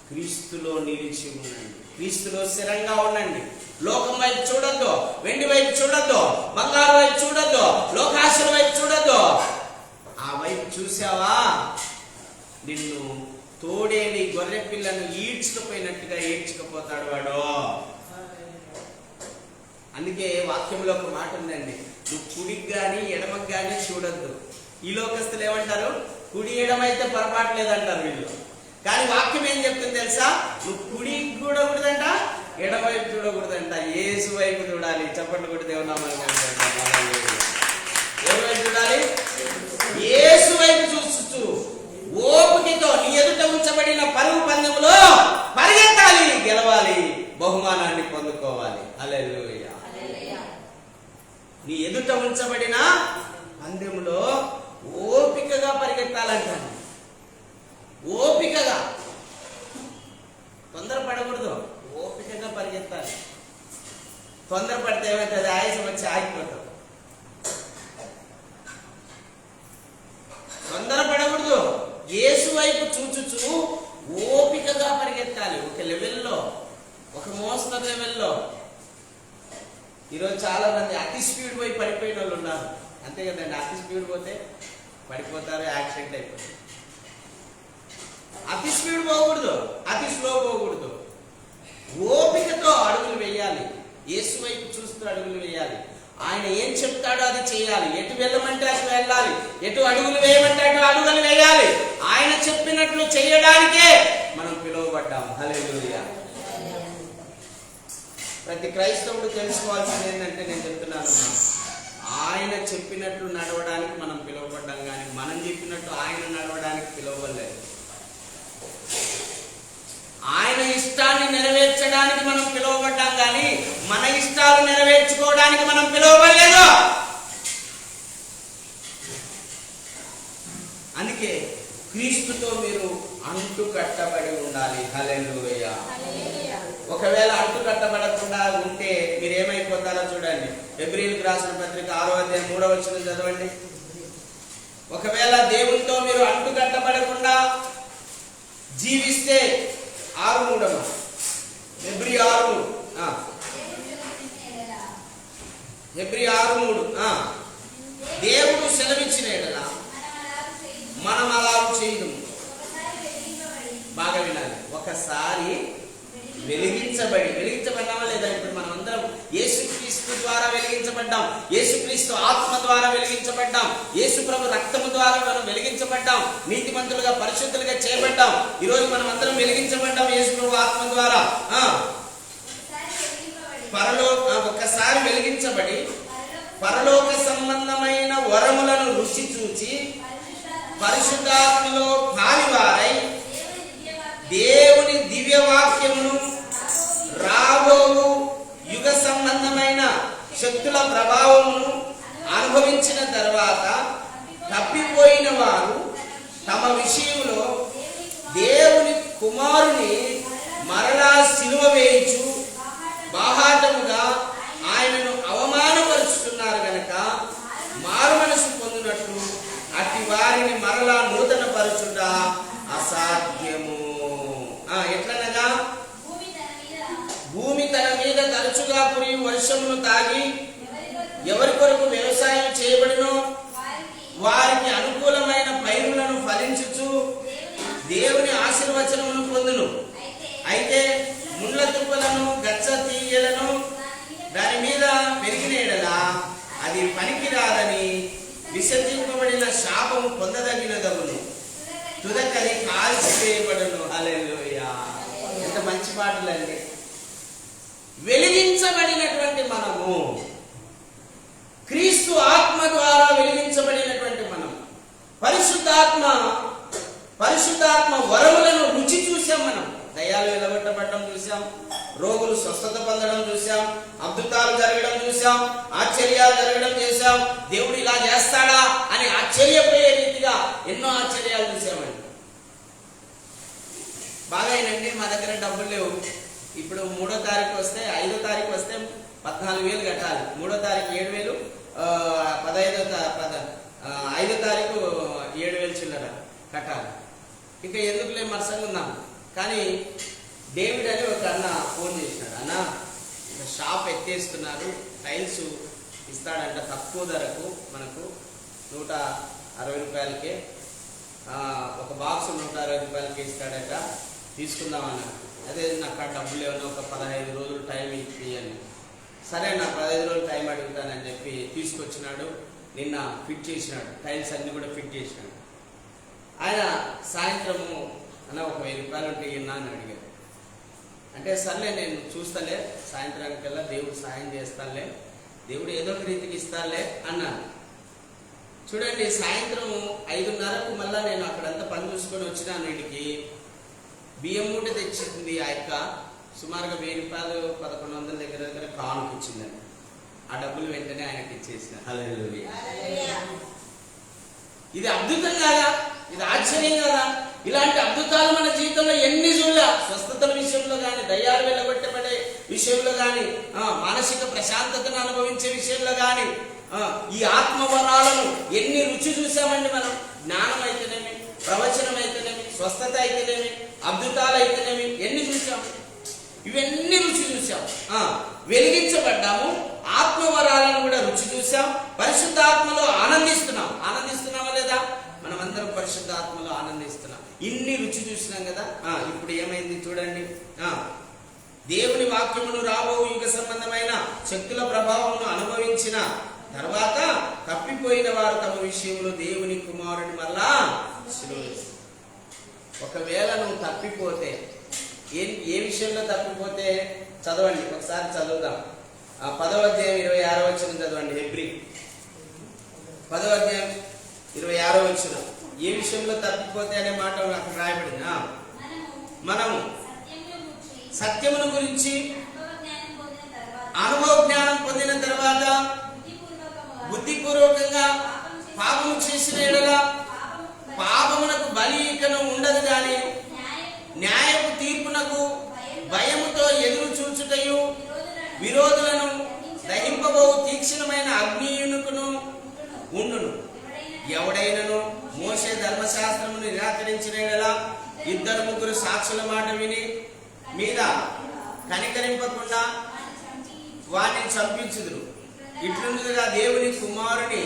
క్రీస్తులో నిలిచి ఉండండి, క్రీస్తులో స్థిరంగా ఉండండి. లోకం వైపు చూడొద్దు, వెండి వైపు చూడొద్దు, బంగారు వైపు చూడొద్దు, లోకాశల వైపు చూడొద్దు. ఆ వైపు చూసావా నిన్ను తోడేని గొర్రె పిల్లను ఈడ్చుకుపోయినట్టుగా ఈడ్చుకుపోతాడు వాడు. అందుకే వాక్యంలో ఒక మాట ఉందండి, నువ్వు కుడికి గాని ఎడమకి గాని చూడొద్దు. ఈ లోకస్తులు ఏమంటారు? కుడి ఎడమైతే పొరపాటు లేదంటారు వీళ్ళు. కానీ వాక్యం ఏం చెప్తుంది తెలుసా? నువ్వు కుడికి చూడకూడదంట, ఎడమవైపు చూడకూడదంట, యేసు వైపు చూడాలి. చప్పట్లు కొట్టి దేవునామాలు ఏ వైపు చూడాలి? యేసు వైపు చూస్తూ ఓపికతో నీ ఎదుట ఉంచబడిన పరుగు పందెంలో పరిగెత్తాలి, గెలవాలి, బహుమానాన్ని పొందుకోవాలి. హల్లెలూయా. నీ ఎదుట ఉంచబడిన పందెంలో ఓపికగా పరిగెత్తాలంటాను. ఓపికగా, తొందరపడకూడదు, ఓపికగా పరిగెత్తాలి. తొందరపడితే ఏమవుతుంది? ఆయాసం వచ్చి ఆగిపోతావు. తొందరపడకూడదు, యేసు వైపు చూచుచు ఓపికగా పరిగెత్తాలి. ఒక లెవెల్లో, ఒక మోస్తరు లెవెల్లో. ఈరోజు చాలా మంది అతి స్పీడ్ పోయి పడిపోయిన వాళ్ళు ఉన్నారు. అంతే కదండి, అతి స్పీడ్ పోతే పడిపోతారు, యాక్సిడెంట్ అయిపోతుంది. అతి స్పీడ్ పోకూడదు, అతి స్లో పోకూడదు. ఓపికతో అడుగులు వేయాలి, యేసు వైపు చూస్తూ అడుగులు వేయాలి. ఆయన ఏం చెప్తాడో అది చేయాలి. ఎటు వెళ్ళమంటే అటు వెళ్ళాలి, ఎటు అడుగులు వేయమంటే అటు అడుగులు వేయాలి. ఆయన చెప్పినట్లు చేయడానికే మనం పిలువబడ్డాము. హల్లెలూయా. ప్రతి క్రైస్తవుడు తెలుసుకోవాల్సింది ఏంటంటే, నేను చెప్తున్నాను, ఆయన చెప్పినట్లు నడవడానికి మనం పిలువబడ్డాం, కానీ మనం చెప్పినట్టు ఆయన నడవడానికి పిలువబడలేదు. ఆయన ఇష్టాన్ని నెరవేర్చడానికి మనం పిలువబడ్డాం, కానీ మన ఇష్టాలు నెరవేర్చుకోవడానికి మనం పిలువబడలేదు. అందుకే క్రీస్తుతో మీరు అంటు కట్టబడి ఉండాలి. హల్లెలూయా. ఒకవేళ అంటు కట్టబడకుండా ఉంటే మీరు ఏమైపోతారో చూడండి. హెబ్రీయులకు రాసిన పత్రిక 6వ అధ్యాయం 3వ వచనం చదవండి. ఒకవేళ దేవునితో మీరు అంటుకట్టబడకుండా జీవిస్తే 6:3 హెబ్రీ 6:3 హెబ్రీ 6:3 దేవుడు సెలవిచ్చిన ఎడల మనం అలా చేయదు. బాగా వినాలి. ఒకసారి వెలిగించబడ్డామా లేదా? ఇప్పుడు మనం అందరం యేసుక్రీస్తు ద్వారా వెలిగించబడ్డాం. యేసుక్రీస్తు ఆత్మ ద్వారా వెలిగించబడ్డాం. యేసు ప్రభు రక్తము ద్వారా మనం వెలిగించబడ్డాం. నీతిమంతులుగా పరిశుద్ధులుగా చేయబడ్డాం. ఈ రోజు మనం అందరం వెలిగించబడ్డాం యేసు ప్రభు ఆత్మ ద్వారా. ఒకసారి వెలిగించబడి పరలోక సంబంధమైన వరములను రుచి చూచి పరిశుద్ధాత్మలో పాలివారై దేవుని దివ్య వాక్యమును రాబో యుగ సంబంధమైన శక్తుల ప్రభావమును అనుభవించిన తర్వాత తప్పిపోయిన వారు తమ విషయంలో దేవుని కుమారుని మరలా సిలువ వేయించు బాహాటముగా ఆయనను అవమానపరుచుతున్నారు గనక మారు మనసు పొందినట్లు అట్టి వారిని మరలా నూతన పరచుట అసాధ్యము. ఎట్లనగా భూమి తన మీద తరచుగా కురియు వర్షమును తాగి ఎవరి కొరకు వ్యవసాయం చేయబడినో వారికి అనుకూలమైన పైరులను ఫలించుచు దేవుని ఆశీర్వచనమును పొందును. అయితే ముళ్ళ తుప్పలను గచ్చ తీయలను దాని మీద పెరిగిన ఎడల అది పనికిరాదని విసర్జింపబడిన శాపము పొందదగినదగును, తుదకని కాల్చివేయబడును. హల్లెలూయా! ఎంత మంచి మాటలండి. వెలిగించబడినటువంటి మనము, క్రీస్తు ఆత్మ ద్వారా వెలిగించబడినటువంటి మనం, పరిశుద్ధాత్మ వరములను రుచి చూసాం. మనం దయ్యాలు వెలగొట్టబడడం చూసాం, రోగులు స్వస్థత పొందడం చూసాం, అద్భుతాలు జరగడం చూసాం, ఆశ్చర్యాలు జరగడం చేశాం. దేవుడు ఇలా చేస్తాడా అని ఆశ్చర్యపోయే రీతిగా ఎన్నో ఆశ్చర్యాలు చూసామండి. బాగానండి, మా దగ్గర డబ్బులు లేవు. ఇప్పుడు 3వ తారీఖు వస్తే 5వ తారీఖు వస్తే 14,000 కట్టాలి. 3వ తారీఖు 7,000, 5వ తారీఖు 7,000 చిల్లర కట్టాలి. ఇంకా ఎందుకులే మరసంగా ఉన్నాం. కానీ డేవిడ్ అని ఒక అన్న ఫోన్ చేసినాడు, అన్న షాప్ ఎత్తేస్తున్నారు, టైల్స్ ఇస్తాడంట తక్కువ ధరకు, మనకు 160 రూపాయలకే ఒక బాక్స్ 160 రూపాయలకే ఇస్తాడట, తీసుకుందామన్నా. అదే నాకు డబ్బులు ఏమన్నా ఒక 15 రోజులు టైం ఇచ్చేయండి. సరే నా 15 రోజులు టైం అడుగుతానని చెప్పి తీసుకొచ్చినాడు. నిన్న ఫిట్ చేసినాడు, టైల్స్ అన్ని కూడా ఫిట్ చేసినాడు. ఆయన సాయంత్రము అన్న ఒక 1000 రూపాయలు ఉంటే ఇన్నా అని అడిగాడు. అంటే సర్లే నేను చూస్తాలే, సాయంత్రానికల్లా దేవుడు సాయం చేస్తానులే, దేవుడు ఏదో ఒక రీతికి ఇస్తానులే అన్నాను. చూడండి, సాయంత్రం 5:30కు మళ్ళా నేను అక్కడంతా పని చూసుకొని వచ్చినాను. ఇంటికి బియ్యం మూట తెచ్చింది ఆ యొక్క, సుమారుగా 1000 రూపాయలు 1100 దగ్గర కానుక ఇచ్చిందండి. ఆ డబ్బులు వెంటనే ఆయనకి ఇచ్చేసిన. హల్లెలూయా! ఇది అద్భుతం కాదా? ఇది ఆశ్చర్యం కదా? ఇలాంటి అద్భుతాలు మన జీవితంలో ఎన్ని చూడలే. స్వస్థతల విషయంలో కానీ, దయ్యాలు వెళ్ళగొట్టబడే విషయంలో కానీ, మానసిక ప్రశాంతతను అనుభవించే విషయంలో కానీ, ఈ ఆత్మవరాలను ఎన్ని రుచి చూసామండి మనం. జ్ఞానం అయితేనేమి, ప్రవచనం అయితేనేమి, స్వస్థత అయితేనేమి, అద్భుతాలు అయితేనేమి, ఎన్ని చూసాం. ఇవన్నీ రుచి చూసాం. వెలిగించబడ్డాము, ఆత్మవరాలను కూడా రుచి చూసాం, పరిశుద్ధాత్మలో ఆనందిస్తున్నామా లేదా? మనం అందరం పరిశుద్ధాత్మలో ఆనందిస్తున్నాం. ఇన్ని రుచి చూసినాం కదా. ఇప్పుడు ఏమైంది చూడండి. దేవుని వాక్యమును రాబో యుగ సంబంధమైన శక్తుల ప్రభావమును అనుభవించిన తర్వాత తప్పిపోయిన వారు తమ విషయంలో దేవుని కుమారుని మళ్ళా సిలువ వేస్తారు. ఒకవేళ నువ్వు తప్పిపోతే, ఏ విషయంలో తప్పిపోతే చదవండి, ఒకసారి చదువుదాం. 10వ అధ్యాయం 26వ వచనం చదవండి. హెబ్రీ 10వ అధ్యాయం 26వ వచనం. ఏ విషయంలో తప్పిపోతే అనే మాట అక్కడ రాయబడింది. మనము సత్యమును గురించి అనుభవ జ్ఞానం పొందిన తర్వాత బుద్ధిపూర్వకంగా పాపము చేసిన ఎడల పాపమునకు బలి ఇకను ఉండదు గాని న్యాయపు తీర్పునకు భయముతో ఎదురు చూచుటయు విరోధులను దహింపబో తీక్షణమైన అగ్నియునకును ఉండును. ఎవడైనను మోషే ధర్మశాస్త్రమును నిరాకరించిన యెడల 2-3 సాక్షుల మాట విని మీద కనికరింపకుండా వారిని చంపించుదురు. ఇట్లుండగా దేవుని కుమారుని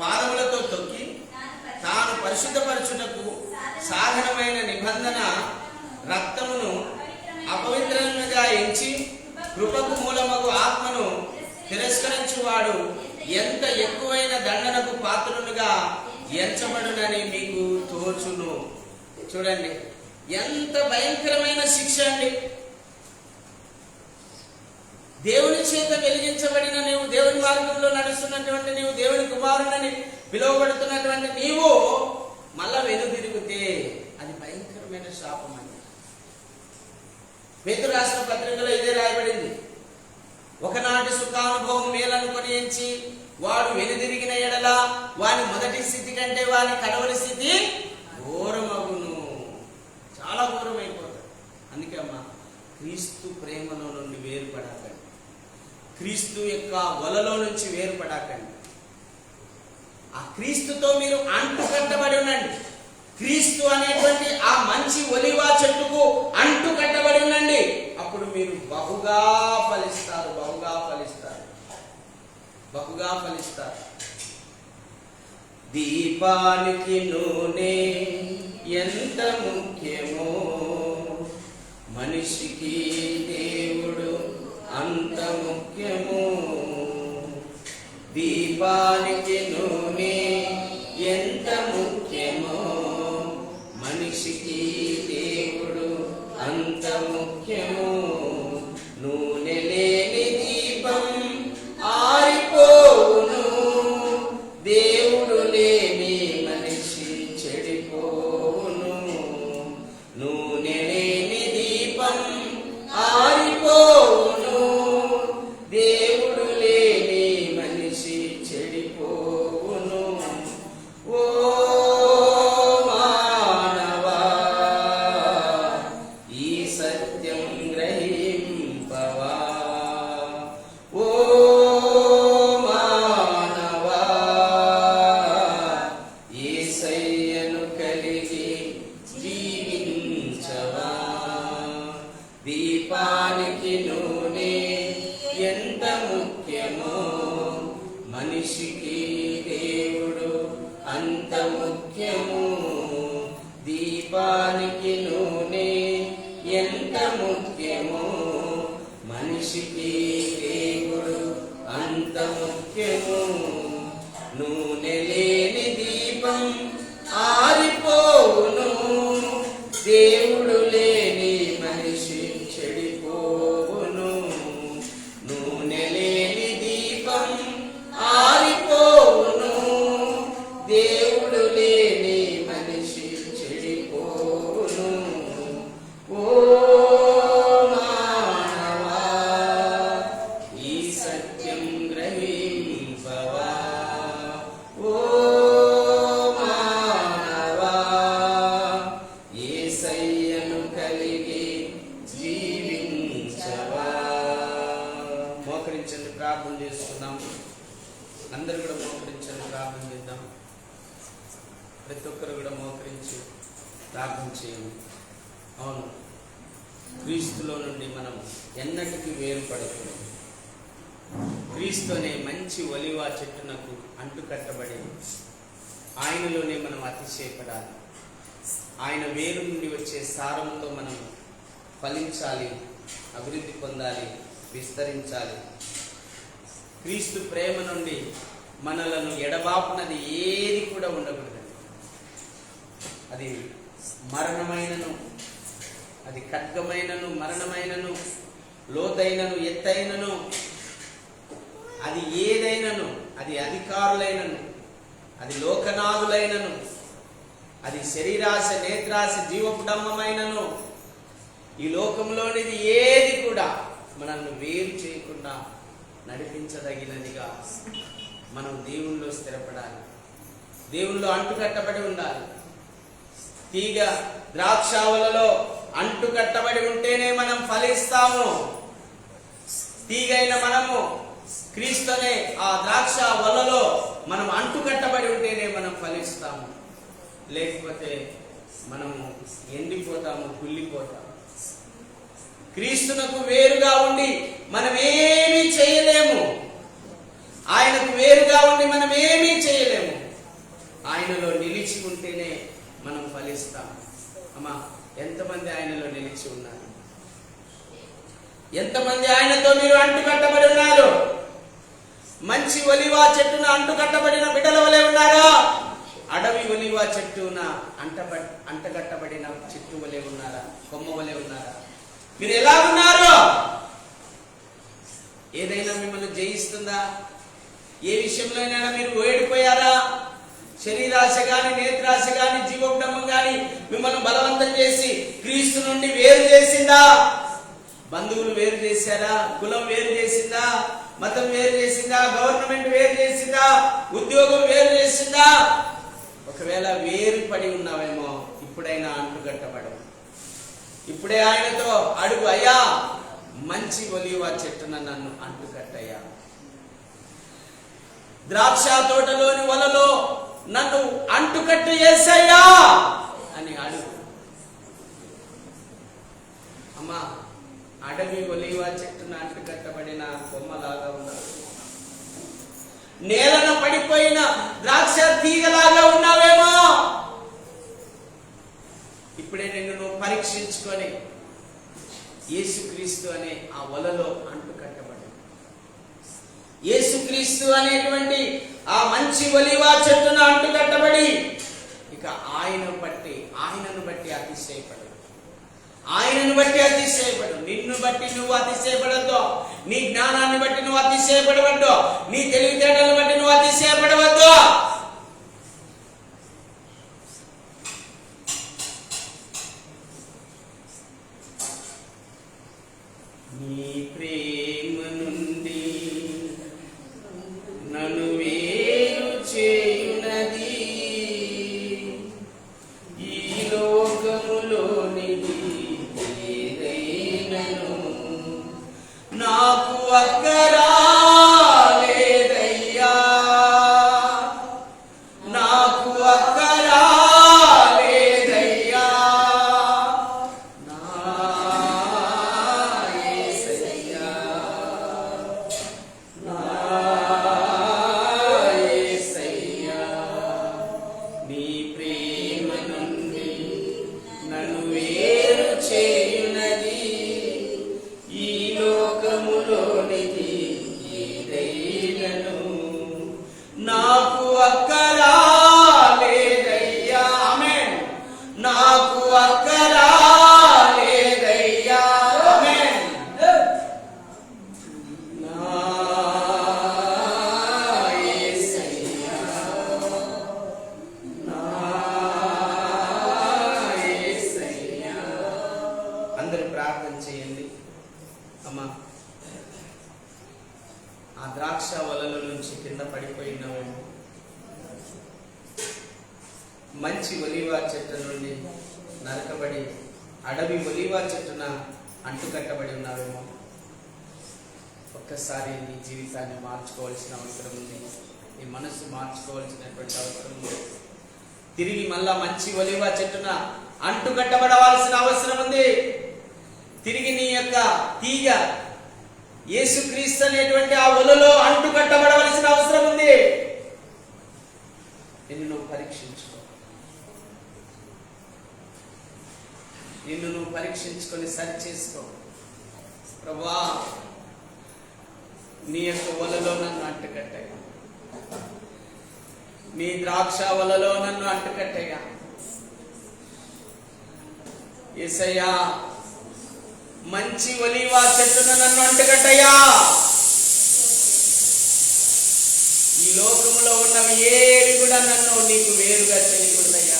పాదములతో తొక్కి తాను పరిశుద్ధపరచుటకు సాధనమైన నిబంధన రక్తమును అపవిత్రంగా ఎంచి కృపకు మూలమగు ఆత్మను తిరస్కరించువాడు ఎంత ఎక్కువైన దండనకు పాత్రునుగా ఎంచబడునని మీకు తోచును. చూడండి, ఎంత భయంకరమైన శిక్ష అండి. దేవుని చేత వెలిగించబడిన నీవు, దేవుని మార్గంలో నడుస్తున్నటువంటి నీవు, దేవుని కుమారుని పిలువబడుతున్నటువంటి నీవు మళ్ళా వెనుదిరిగితే అది భయంకరమైన శాపం అండి. పేతురు రాసిన పత్రికలో ఇదే రాయబడింది. ఒకనాటి సుఖానుభవం మేలనుకొని ఎంచి వాడు వెనుదిరిగిన ఎడల వాని మొదటి స్థితి కంటే వాని కడవరి స్థితి ఘోరమగును. చాలా ఘోరమైపోతాడు. అందుకే అమ్మా, క్రీస్తు ప్రేమలో నుండి వేరుపడకండి, క్రీస్తు యొక్క వలలో నుంచి వేరుపడకండి. ఆ క్రీస్తుతో మీరు అంటు కట్టబడి ఉండండి. క్రీస్తు అనేటువంటి ఆ మంచి ఒలివ చెట్టుకు అంటు కట్టబడి ఉండండి. అప్పుడు మీరు బహుగా ఫలిస్తారు, బహుగా ఫలిస్తారు, బహుగా ఫలిస్తారు. దీపానికి నూనె ఎంత ముఖ్యమో మనిషికి దేవుడు అంత ముఖ్యము. దీపానికి నూనె ఎంత ముఖ్యమో మనిషికి దేవుడు అంత ముఖ్యము. నూనె లేని దీపం ఆరిపోవును, దేవుడు లేని మనిషి చెడిపోవును. నూనె లేని దీపం ఆరిపోవును, దేవుడు లేని మనిషి చెడిపోవును. ఓ మానవా, ఈ సత్యం గ్రహింపవా. ఓ మానవా, యేసయ్యను కలిగి జీవించవా. దీపానికి నూనె ఎంత ముఖ్యమో మనిషికి దేవుడు అంత ముఖ్యము. దీపానికి నూనె ఎంత ముఖ్యమో మనిషికి దేవుడు అంత ముఖ్యము. నూనె లేని దీపం ఆరిపోవును, దేవుడు లేని మనిషి చెడిపోవును. నూనె లేని దీపం ఆరిపోవును, దేవుడు లేని మనిషి చెడిపోవును. ఓ మానవా, ఈ సత్యం గ్రహింపవా. ఓ మానవా, యేసయ్యను కలిగి జీవించవా. మోకరించండి, ప్రార్థన చేసుకుందాం. అందరూ కూడా మోకరించండి, ప్రార్థన చేద్దాం. ప్రతి ఒక్కరు కూడా మోకరించి ప్రార్థన చేయండి. అవును, క్రీస్తులో నుండి మనం ఎన్నటికీ వేరుపడకూడదు. క్రీస్తు అనే మంచి ఒలివ చెట్టునకు అంటుకట్టబడి ఆయనలోనే మనం అతిశయపడాలి. ఆయన వేరు నుండి వచ్చే సారంతో మనం ఫలించాలి, అభివృద్ధి పొందాలి, విస్తరించాలి. క్రీస్తు ప్రేమ నుండి మనలను ఎడబాపునది ఏది కూడా ఉండకూడదు. అది మరణమైనను, అది ఖడ్గమైనను, మరణమైనను, లోతైనను, ఎత్తైనను, అది ఏదైనను, అది అధికారులైనను, అది లోకనాథులైనను, అది శరీరాశ, నేత్రాశ, జీవపుడమ్మమైనను, ఈ లోకంలోనిది ఏది కూడా మనల్ని వేరు చేయకుండా నడిపించదగినదిగా మనం దేవునిలో స్థిరపడాలి, దేవునిలో అంటుకట్టబడి ఉండాలి. తీగ ద్రాక్షావలలో అంటుకట్టబడి ఉంటేనే మనం ఫలిస్తాము. తీగైన మనము క్రీస్తునే ఆ ద్రాక్ష వలలో మనం అంటుకట్టబడి ఉంటేనే మనం ఫలిస్తాము, లేకపోతే మనము ఎండిపోతాము, కుళ్ళిపోతాము. క్రీస్తునకు వేరుగా ఉండి మనం ఏమీ చేయలేము. ఆయనకు వేరుగా ఉండి మనం ఏమీ చేయలేము. ఆయనలో నిలిచి ఉంటేనే మనం ఫలిస్తాం. అమ్మా, ఎంతమంది ఆయనలో నిలిచి ఉన్నారు? ఎంతమంది ఆయనతో మీరు అంటుకట్టబడి ఉన్నారు? మంచి ఒలివ చెట్టున అంటుకట్టబడిన బిడ్డల వలె ఉన్నారా? అడవి ఒలివ చెట్టున అంటగట్టబడిన చెట్టు వలె ఉన్నారా? కొమ్మ వలె ఉన్నారా? మీరు ఎలా ఉన్నారు? ఏదైనా మిమ్మల్ని జయిస్తుందా? ఏ విషయంలో అయినా మీరు ఓడిపోయారా? శరీరాశ గాని, నేత్రాశ గాని, జీవోపడమం గాని మిమ్మల్ని బలవంతం చేసి క్రీస్తు నుండి వేరు చేసిందా? బంధువులు వేరు చేశారా? కులం వేరు చేసిందా? మతం వేరు చేసిందా? గవర్నమెంట్ వేరు చేసిందా? ఉద్యోగం వేరు చేసిందా? ఒకవేళ వేరు పడి ఉన్నావేమో, ఇప్పుడైనా అంటుకట్టబడవు. ఇప్పుడే ఆయనతో అడుగు, అయ్యా మంచి ఒలీవ చెట్టున నన్ను అంటుకట్టయ్యా, ద్రాక్ష తోటలోని వలలో నన్ను అంటుకట్టు యేసయ్యా అని అడుగు. అమ్మా, అడవి ఒలీవ చెట్టున అంటుకట్టబడిన కొమ్మలాగా ఉన్నావు, నేలన పడిపోయిన ద్రాక్ష తీగలాగా ఉన్నావేమో. ఇప్పుడే నిన్ను నువ్వు పరీక్షించుకొని యేసుక్రీస్తు అనే ఆ వలలో అంటుకట్టబడి, యేసుక్రీస్తు అనేటువంటి ఆ మంచి ఒలీవ చెట్టున అంటుకట్టబడి, ఇక ఆయనను బట్టి అతిశయపడు. ఆయనను బట్టి అతిశయపడు. నిన్ను బట్టి నువ్వు అతిశయపడద్దు. నీ జ్ఞానాన్ని బట్టి నువ్వు అతిశయపడవద్దు. నీ తెలివితేటలను బట్టి నువ్వు అతిశయపడవద్దు. నీ ప్రేమ నుండి నన్ను వేరు చేయునది ఈ లోకములోనిది ఏదైనను నాకు అక్కరా లేదయ్యా, నాకు అక్కరా లేదయ్యా, నా యేసయ్యా, నా యేసయ్యా. నీ ప్రేమ నుండి నన్ను వేరు చేయునది ఈ లోకములోనిది ఏదైనను నాకు అక్కరా లేదయ్యా. ఆమేన్. నాకు అక్కరా లేదయ్యా. ఆమేన్. నా యేసయ్యా, నా యేసయ్యా. అందరూ ప్రార్థన చేయండి. అమ్మా, ఆ ద్రాక్ష వలల నుంచి కింద పడిపోయినవేమో, మంచి ఒలీవ చెట్టు నుండి నరకబడి అడవి ఒలీవ చెట్టున అంటుకట్టబడి ఉన్నావేమో. ఒక్కసారి నీ జీవితాన్ని మార్చుకోవాల్సిన అవసరం ఉంది. నీ మనసు మార్చుకోవాల్సినటువంటి అవసరం ఉంది. తిరిగి మళ్ళా మంచి ఒలీవ చెట్టున అంటుకట్టబడవలసిన అవసరం ఉంది. తిరిగి నీ యొక్క తీగ యేసుక్రీస్తు అనేటువంటి ఆ ఒలలో అంటుకట్టబడవలసిన అవసరం ఉంది. నిన్ను నువ్వు పరీక్షించుకో. నిన్ను నువ్వు పరీక్షించుకొని సరి చేసుకో. ప్రభువా, నీ యొక్క వలలో నన్ను అంటుకట్టయ్యా, నీ ద్రాక్ష వలలో నన్ను అంటుకట్టయ్యా. యేసయ్యా, మంచి ఒలీవ చెట్టున నన్ను అంటుకట్టయ్యా. ఈ లోకంలో ఉన్నవి ఏవి కూడా నన్ను నీకు వేరుగా చేయకూడదయ్యా.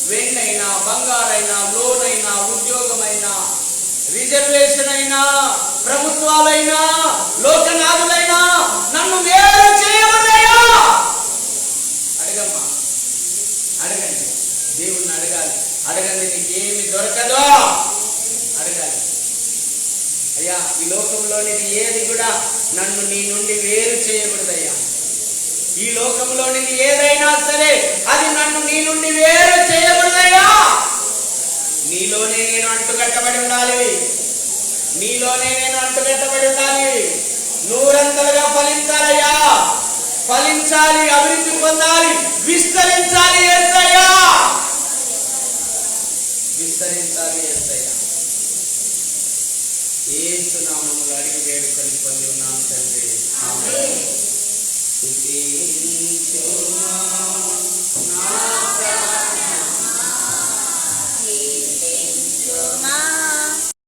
వెన్నైనా, బంగారైనా, లోన్ అయినా, ఉద్యోగమైనా, రిజర్వేషన్ అయినా, ప్రభుత్వాలైనా, లోకనాథులైనా నన్ను వేరు చేయవద్దయ్యా. అడగమ్మా, అడగండి. దేవుణ్ణి అడగాలి. అడగండి, నీకేమి దొరకదో అడగాలి. అయ్యా, ఈ లోకంలోనిది ఏది కూడా నన్ను నీ నుండి వేరు చేయకూడదయ్యా. ఈ లోకంలో నుండి ఏదైనా సరే అది నన్ను నీ నుండి వేరు చేయకూడదయ్యా. నీలోనే నేను అంటుకట్టబడి ఉండాలి, నీలోనే నేను అంటుకట్టబడి ఉండాలి. నూరంతలుగా ఫలించాలయ్యా, ఫలించాలి, అభివృద్ధి పొందాలి, విస్తరించాలి యేసయ్యా, విస్తరించాలి యేసయ్యా. యేసు నామములో అడిగి వేడుకొని పొంది ఉన్నాం తండ్రి, ఆమేన్.